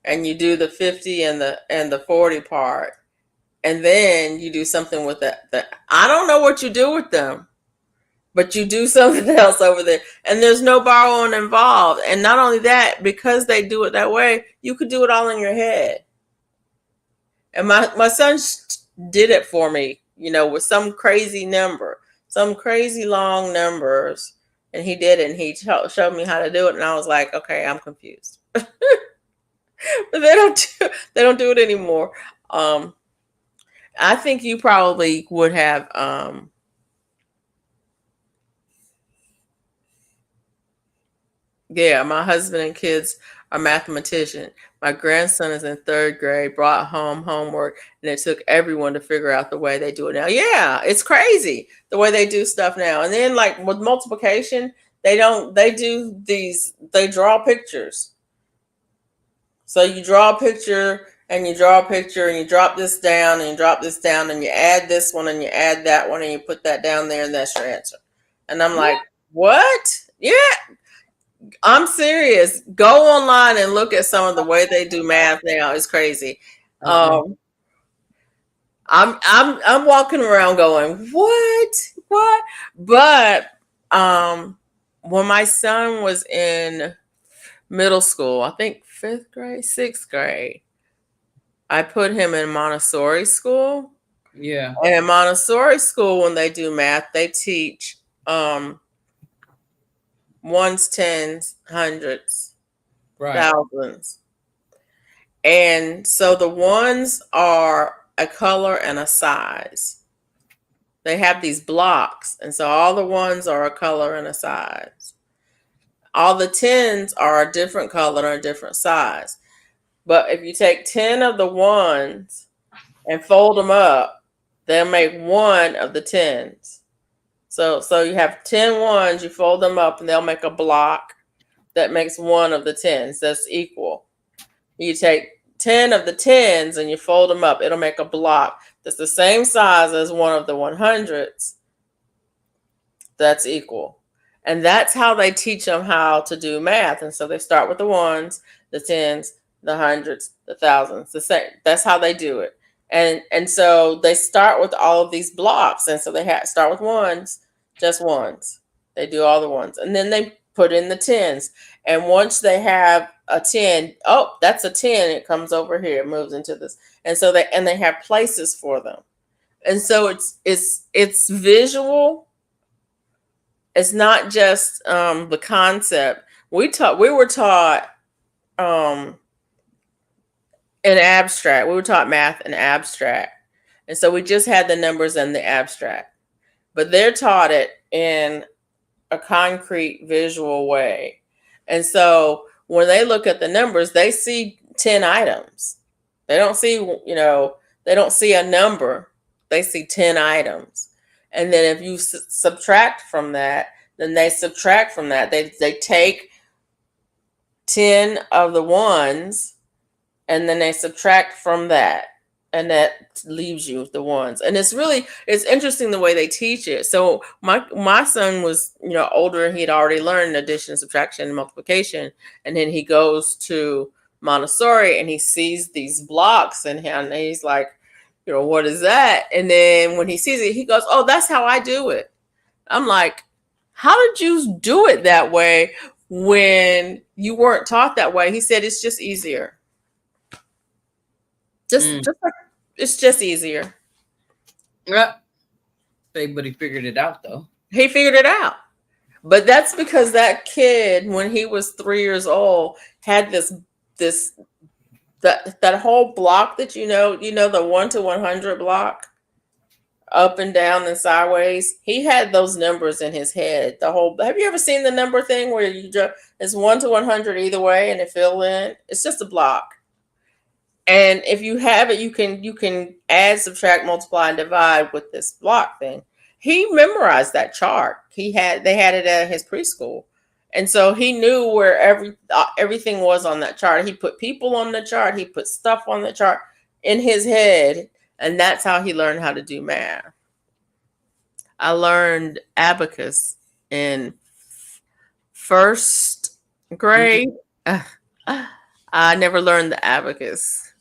and you do the 50 and the 40 part, and then you do something with the I don't know what you do with them, but you do something else over there, and there's no borrowing involved. And not only that, because they do it that way, you could do it all in your head. And my son did it for me, with some crazy number, some crazy long numbers, and he did it, and he showed me how to do it, and I was like, okay, I'm confused. But they don't do it anymore. I think you probably would have. Yeah, my husband and kids are mathematician. My grandson is in third grade, brought home homework, and it took everyone to figure out the way they do it now. Yeah, it's crazy the way they do stuff now. And then like with multiplication, they draw pictures. So you draw a picture and you draw a picture and you drop this down and you drop this down and you add this one and you add that one and you put that down there and that's your answer. And I'm like, what? Yeah, I'm serious. Go online and look at some of the way they do math now. It's crazy. Uh-uh. I'm walking around going, what? But when my son was in middle school, I think 5th grade, 6th grade, I put him in Montessori school. Yeah. And in Montessori school, when they do math, they teach ones, tens, hundreds, Right. thousands. And so the ones are a color and a size. They have these blocks. And so all the ones are a color and a size. All the tens are a different color and a different size. But if you take 10 of the ones and fold them up, they'll make one of the tens. So you have 10 ones, you fold them up, and they'll make a block that makes one of the tens. That's equal. You take 10 of the tens and you fold them up, it'll make a block that's the same size as one of the 100s. That's equal. And that's how they teach them how to do math. And so they start with the ones, the tens, the hundreds, the thousands, the same. That's how they do it. And so they start with all of these blocks. And so they start with ones, just ones. They do all the ones. And then put in the tens. And once they have a 10, oh, that's a 10, it comes over here, it moves into this. And so they have places for them. And so it's visual. It's not just the concept. We were taught um in abstract. We were taught math in abstract. And so we just had the numbers in the abstract. But they're taught it in a concrete visual way. And so when they look at the numbers, they see 10 items. They don't see, they don't see a number. They see 10 items. And then if you subtract from that, then they subtract from that. They take 10 of the ones and then they subtract from that. And that leaves you the ones. And it's interesting the way they teach it. So my son was, older, and he'd already learned addition, subtraction, and multiplication. And then he goes to Montessori and he sees these blocks and he's like, what is that? And then when he sees it, he goes, oh, that's how I do it. I'm like, how did you do it that way when you weren't taught that way? He said, it's just easier. It's just easier. Yeah. But he figured it out, though. He figured it out. But that's because that kid, when he was 3 years old, had that whole block that the 1 to 100 block, up and down and sideways. He had those numbers in his head. Have you ever seen the number thing where it's 1 to 100 either way and it fill in? It's just a block. And if you have it, you can add, subtract, multiply, and divide with this block thing. He memorized that chart. They had it at his preschool. And so he knew where everything was on that chart. He put people on the chart. He put stuff on the chart in his head. And that's how he learned how to do math. I learned abacus in first grade. I never learned the abacus.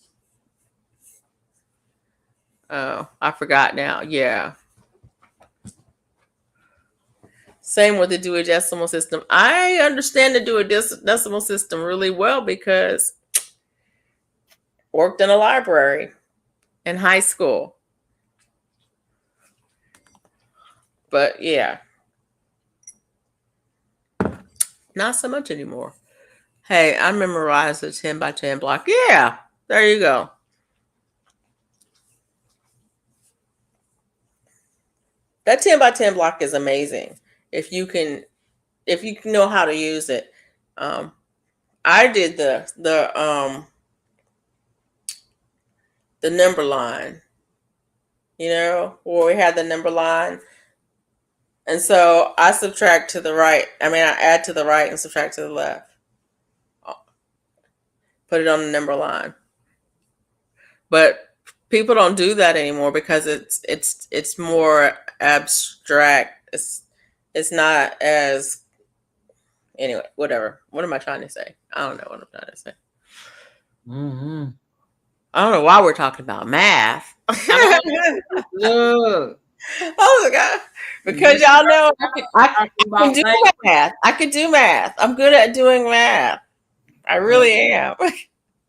Oh, I forgot now. Yeah. Same with the Dewey Decimal System. I understand the Dewey Decimal System really well because I worked in a library in high school. But yeah, not so much anymore. Hey, I memorized a 10 by 10 block. Yeah, there you go. That 10 by 10 block is amazing. If you know how to use it. I did the number line, where we had the number line. And so I subtract to the right. I add to the right and subtract to the left. Put it on the number line. But people don't do that anymore because it's more abstract. It's not as, anyway, whatever. What am I trying to say? I don't know what I'm trying to say. Mm-hmm. I don't know why we're talking about math. Look. Oh my God. Because y'all know I can do math. I can do math. I'm good at doing math. I really am.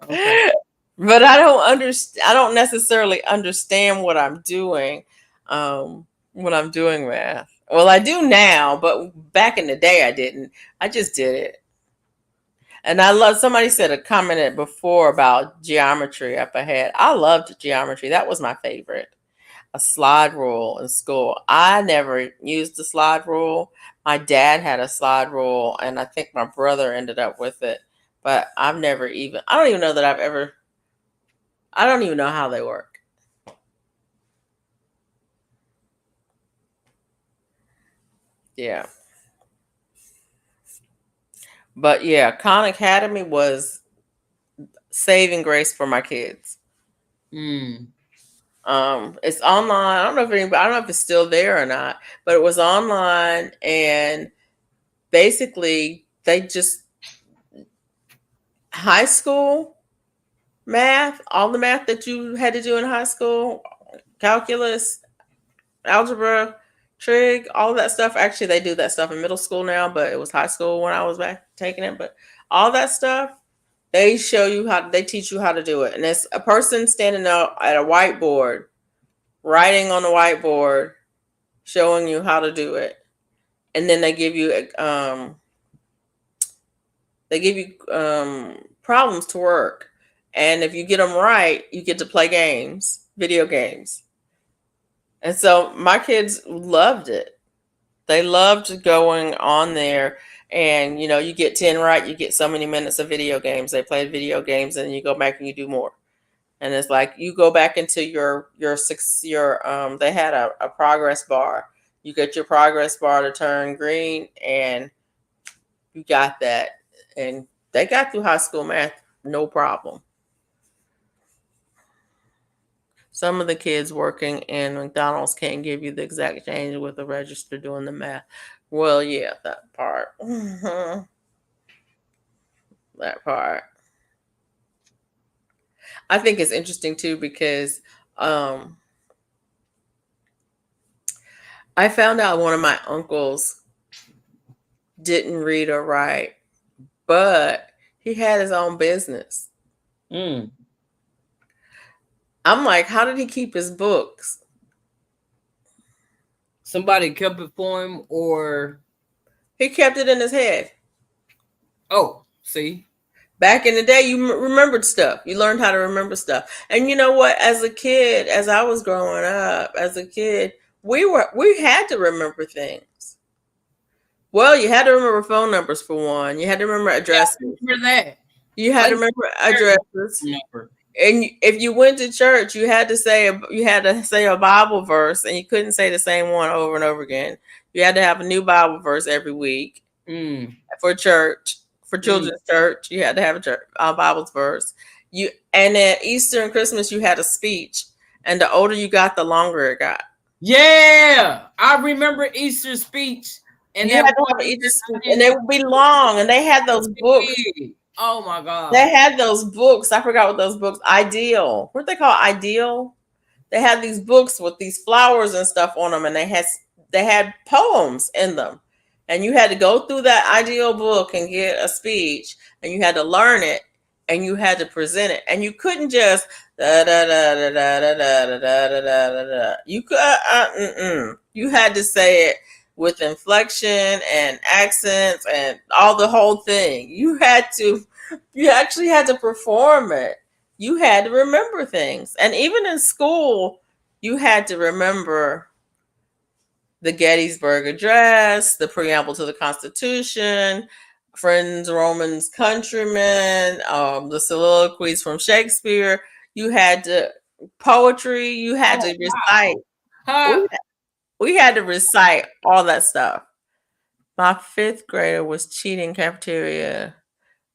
Okay. But I don't necessarily understand what I'm doing when I'm doing math. Well, I do now, but back in the day I didn't. I just did it. And somebody commented before about geometry up ahead. I loved geometry. That was my favorite. A slide rule in school. I never used the slide rule. My dad had a slide rule, and I think my brother ended up with it. But I don't even know that I don't even know how they work. Yeah. But yeah, Khan Academy was saving grace for my kids. It's online. I don't know if it's still there or not, but it was online, and basically they just high school math, all the math that you had to do in high school, calculus, algebra, trig, all of that stuff. Actually, they do that stuff in middle school now, but it was high school when I was back taking it. But all that stuff, they show you how, they teach you how to do it. And it's a person standing out at a whiteboard, writing on the whiteboard, showing you how to do it. And then they give you problems to work. And if you get them right, you get to play games, video games. And so my kids loved it. They loved going on there, and you get 10 right, you get so many minutes of video games. They played video games, and you go back and you do more. And it's like you go back into your they had a progress bar. You get your progress bar to turn green, and you got that. And they got through high school math no problem. Some of the kids working in McDonald's can't give you the exact change with the register doing the math. Well, yeah, that part. That part. I think it's interesting too because I found out one of my uncles didn't read or write, but he had his own business. Mm. I'm like, how did he keep his books? Somebody kept it for him, or he kept it in his head. Oh, see? Back in the day, you remembered stuff. You learned how to remember stuff. And you know what? As a kid, as I was growing up, as a kid, we had to remember things. Well, you had to remember phone numbers for one. You had to remember addresses. Remember that. You had to remember addresses. And if you went to church, you had to say a Bible verse, and you couldn't say the same one over and over again. You had to have a new Bible verse every week for church. For children's church, you had to have a Bible verse. And at Easter and Christmas, you had a speech. And the older you got, the longer it got. Yeah, I remember Easter speech. And you had to have Easter speech, and they would be long. And they had those books. Oh my God! They had those books. I forgot what those books. Ideal. What they call Ideal? They had these books with these flowers and stuff on them, and they had poems in them. And you had to go through that Ideal book and get a speech, and you had to learn it, and you had to present it, and you couldn't just da da da da da da da da da da. You could you had to say it with inflection and accents and all the whole thing. You actually had to perform it. You had to remember things, and even in school, you had to remember the Gettysburg Address, the preamble to the Constitution, Friends, Romans, Countrymen, the soliloquies from Shakespeare. You had to poetry. You had to recite. Wow. We had to recite all that stuff. My 5th grader was cheating cafeteria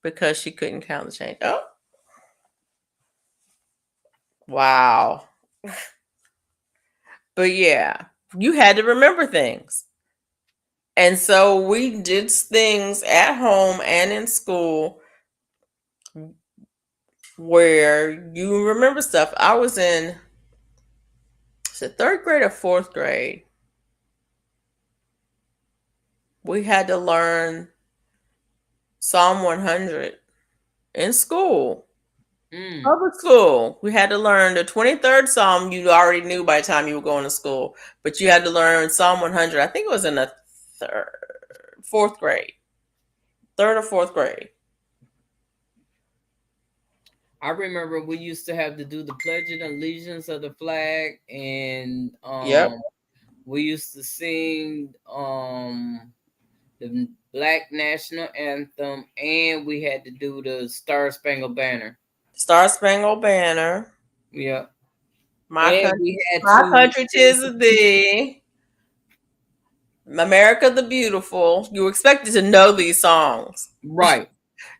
because she couldn't count the change. Oh, wow. But yeah, you had to remember things. And so we did things at home and in school where you remember stuff. I was in 3rd grade or 4th grade. We had to learn Psalm 100 in school. Public school. We had to learn the 23rd Psalm. You already knew by the time you were going to school, but you had to learn Psalm 100. I think it was in the 4th grade. 3rd or 4th grade. I remember we used to have to do the Pledge of Allegiance of the flag, and we used to sing the Black National Anthem, and we had to do the Star Spangled Banner. Star Spangled Banner. Yeah. My country 'tis of thee. America the Beautiful. You were expected to know these songs. Right.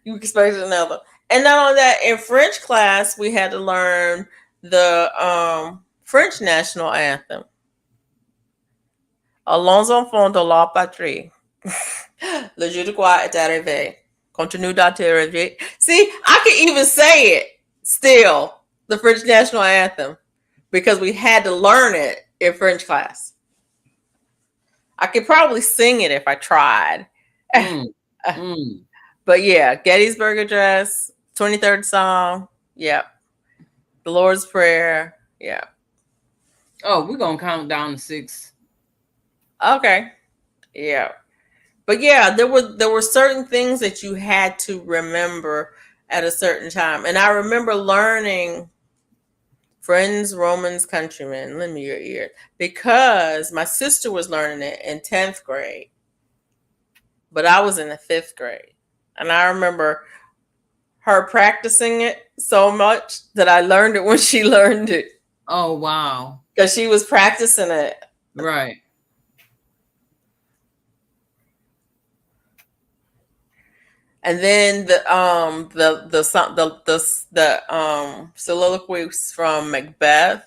You expected to know them. And not only that, in French class, we had to learn the French national anthem. Allons enfants de la patrie. Le jour de gloire est arrivé. Continue d'arriver. See, I can even say it still, the French national anthem, because we had to learn it in French class. I could probably sing it if I tried. Mm, mm. But yeah, Gettysburg Address, 23rd Psalm. Yep. The Lord's Prayer. Yeah. Oh, we're gonna count down to 6. Okay. Yeah. But yeah, there were certain things that you had to remember at a certain time. And I remember learning Friends, Romans, Countrymen, lend me your ear, because my sister was learning it in 10th grade, but I was in the 5th grade. And I remember her practicing it so much that I learned it when she learned it Oh wow. because she was practicing it. Right. And then the soliloquies from Macbeth.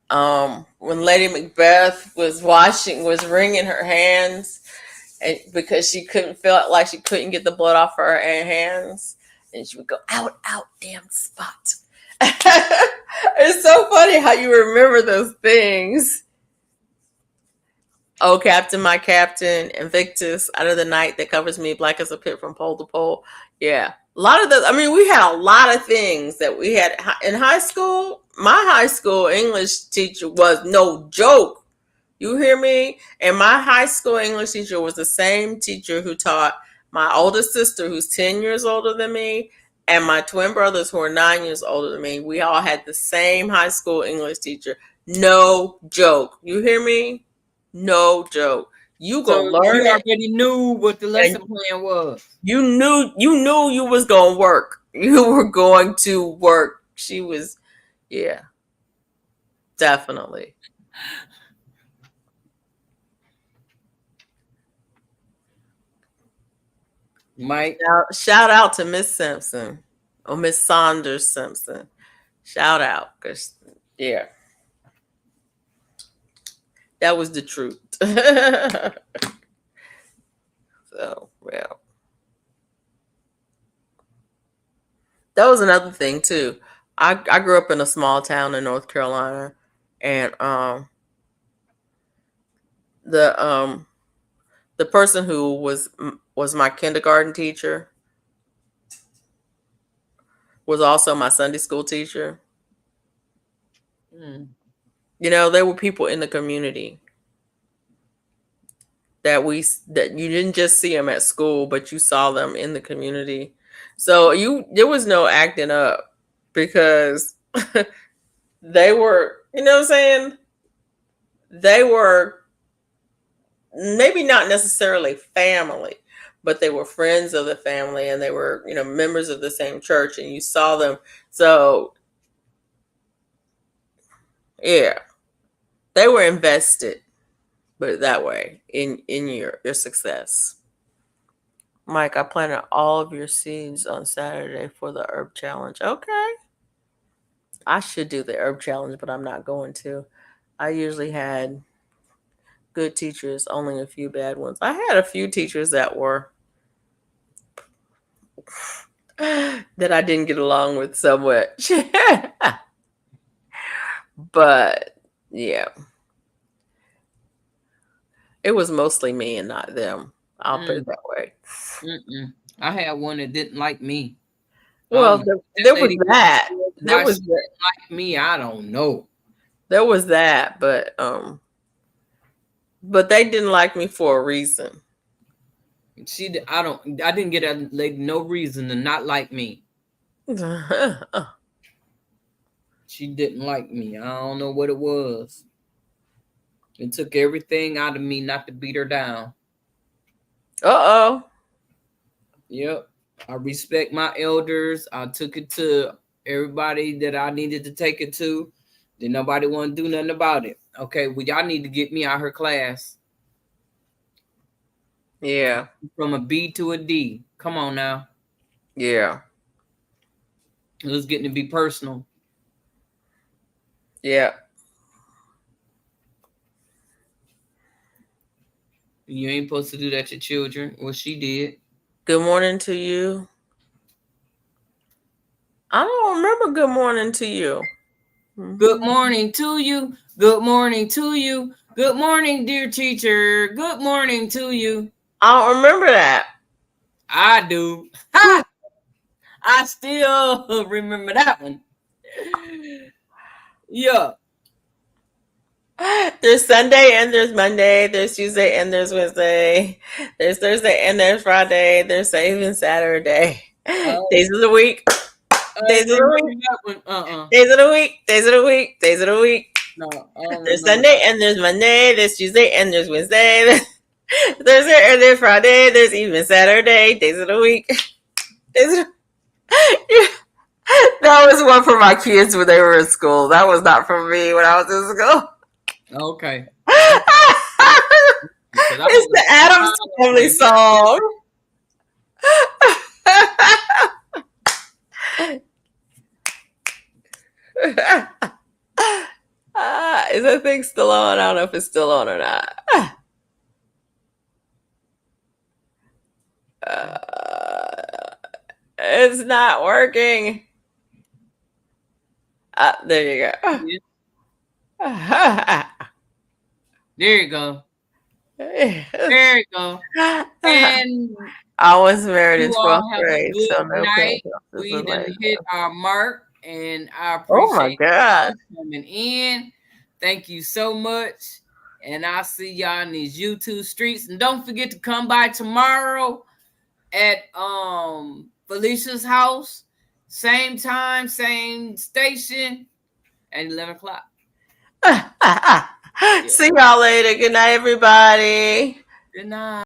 When Lady Macbeth was wringing her hands, and because she couldn't feel it, like she couldn't get the blood off her hands, and she would go, out, out, damn spot. It's so funny how you remember those things. Oh, Captain, my Captain, Invictus, out of the night that covers me, black as a pit from pole to pole. Yeah. A lot of those. I mean, we had a lot of things that we had in high school. My high school English teacher was no joke. You hear me? And my high school English teacher was the same teacher who taught my oldest sister, who's 10 years older than me, and my twin brothers, who are 9 years older than me. We all had the same high school English teacher. No joke. You hear me? No joke. You go So learn you it, already knew what the lesson and plan was. you was going to work. You were going to work. She was, yeah, definitely. Mike. Shout out to Miss Simpson or Miss Saunders Simpson. Shout out, cause yeah, that was the truth. So well, that was another thing too. I grew up in a small town in North Carolina, and the um the person who was my kindergarten teacher was also my Sunday school teacher. Mm. You know, there were people in the community that you didn't just see them at school, but you saw them in the community. So there was no acting up because they were, you know what I'm saying? They were maybe not necessarily family, but they were friends of the family, and they were, members of the same church, and you saw them. So yeah, they were invested, put it that way, in your success. Mike, I planted all of your seeds on Saturday for the herb challenge. Okay. I should do the herb challenge, but I'm not going to. I usually had good teachers, only a few bad ones. I had a few teachers that were that I didn't get along with so much. But yeah, it was mostly me and not them. I'll put it that way. Mm-mm. I had one that didn't like me. Well, That there was lady, that. There why she was didn't that. like me, I don't know. There was that, but they didn't like me for a reason. I didn't get a lady no reason to not like me. She didn't like me. I don't know what it was. It took everything out of me not to beat her down. Uh-oh. Yep. I respect my elders. I took it to everybody that I needed to take it to. Then nobody want to do nothing about it. Okay, well, y'all need to get me out her class. Yeah. From a B to a D. Come on now. Yeah. It was getting to be personal. Yeah. You ain't supposed to do that to children. Well, she did. Good morning to you. I don't remember good morning to you. Good morning to you. Good morning to you. Good morning, dear teacher. Good morning to you. I don't remember that. I do. Ha! I still remember that one. Yeah. There's Sunday and there's Monday. There's Tuesday and there's Wednesday. There's Thursday and there's Friday. There's even Saturday. Days of the week. Days of the week. That one. Days of the week. Days of the week. Days of the week. No. There's Sunday and there's Monday. There's Tuesday and there's Wednesday. There's Thursday and there's Friday. There's even Saturday. Days of the week. Days of the... That was one for my kids when they were in school. That was not for me when I was in school. Okay. It's the Addams Family song. Is that thing still on? I don't know if it's still on or not. It's not working. There you go. There you go. There you go. And I was married in you all 12th have a grade, good so no night. protest We is done like hit our mark, and I Oh my appreciate God. you coming in. Thank you so much. And I'll see y'all in these YouTube streets. And don't forget to come by tomorrow at Felicia's house. Same time, same station at 11 o'clock. See y'all later. Good night, everybody. Good night.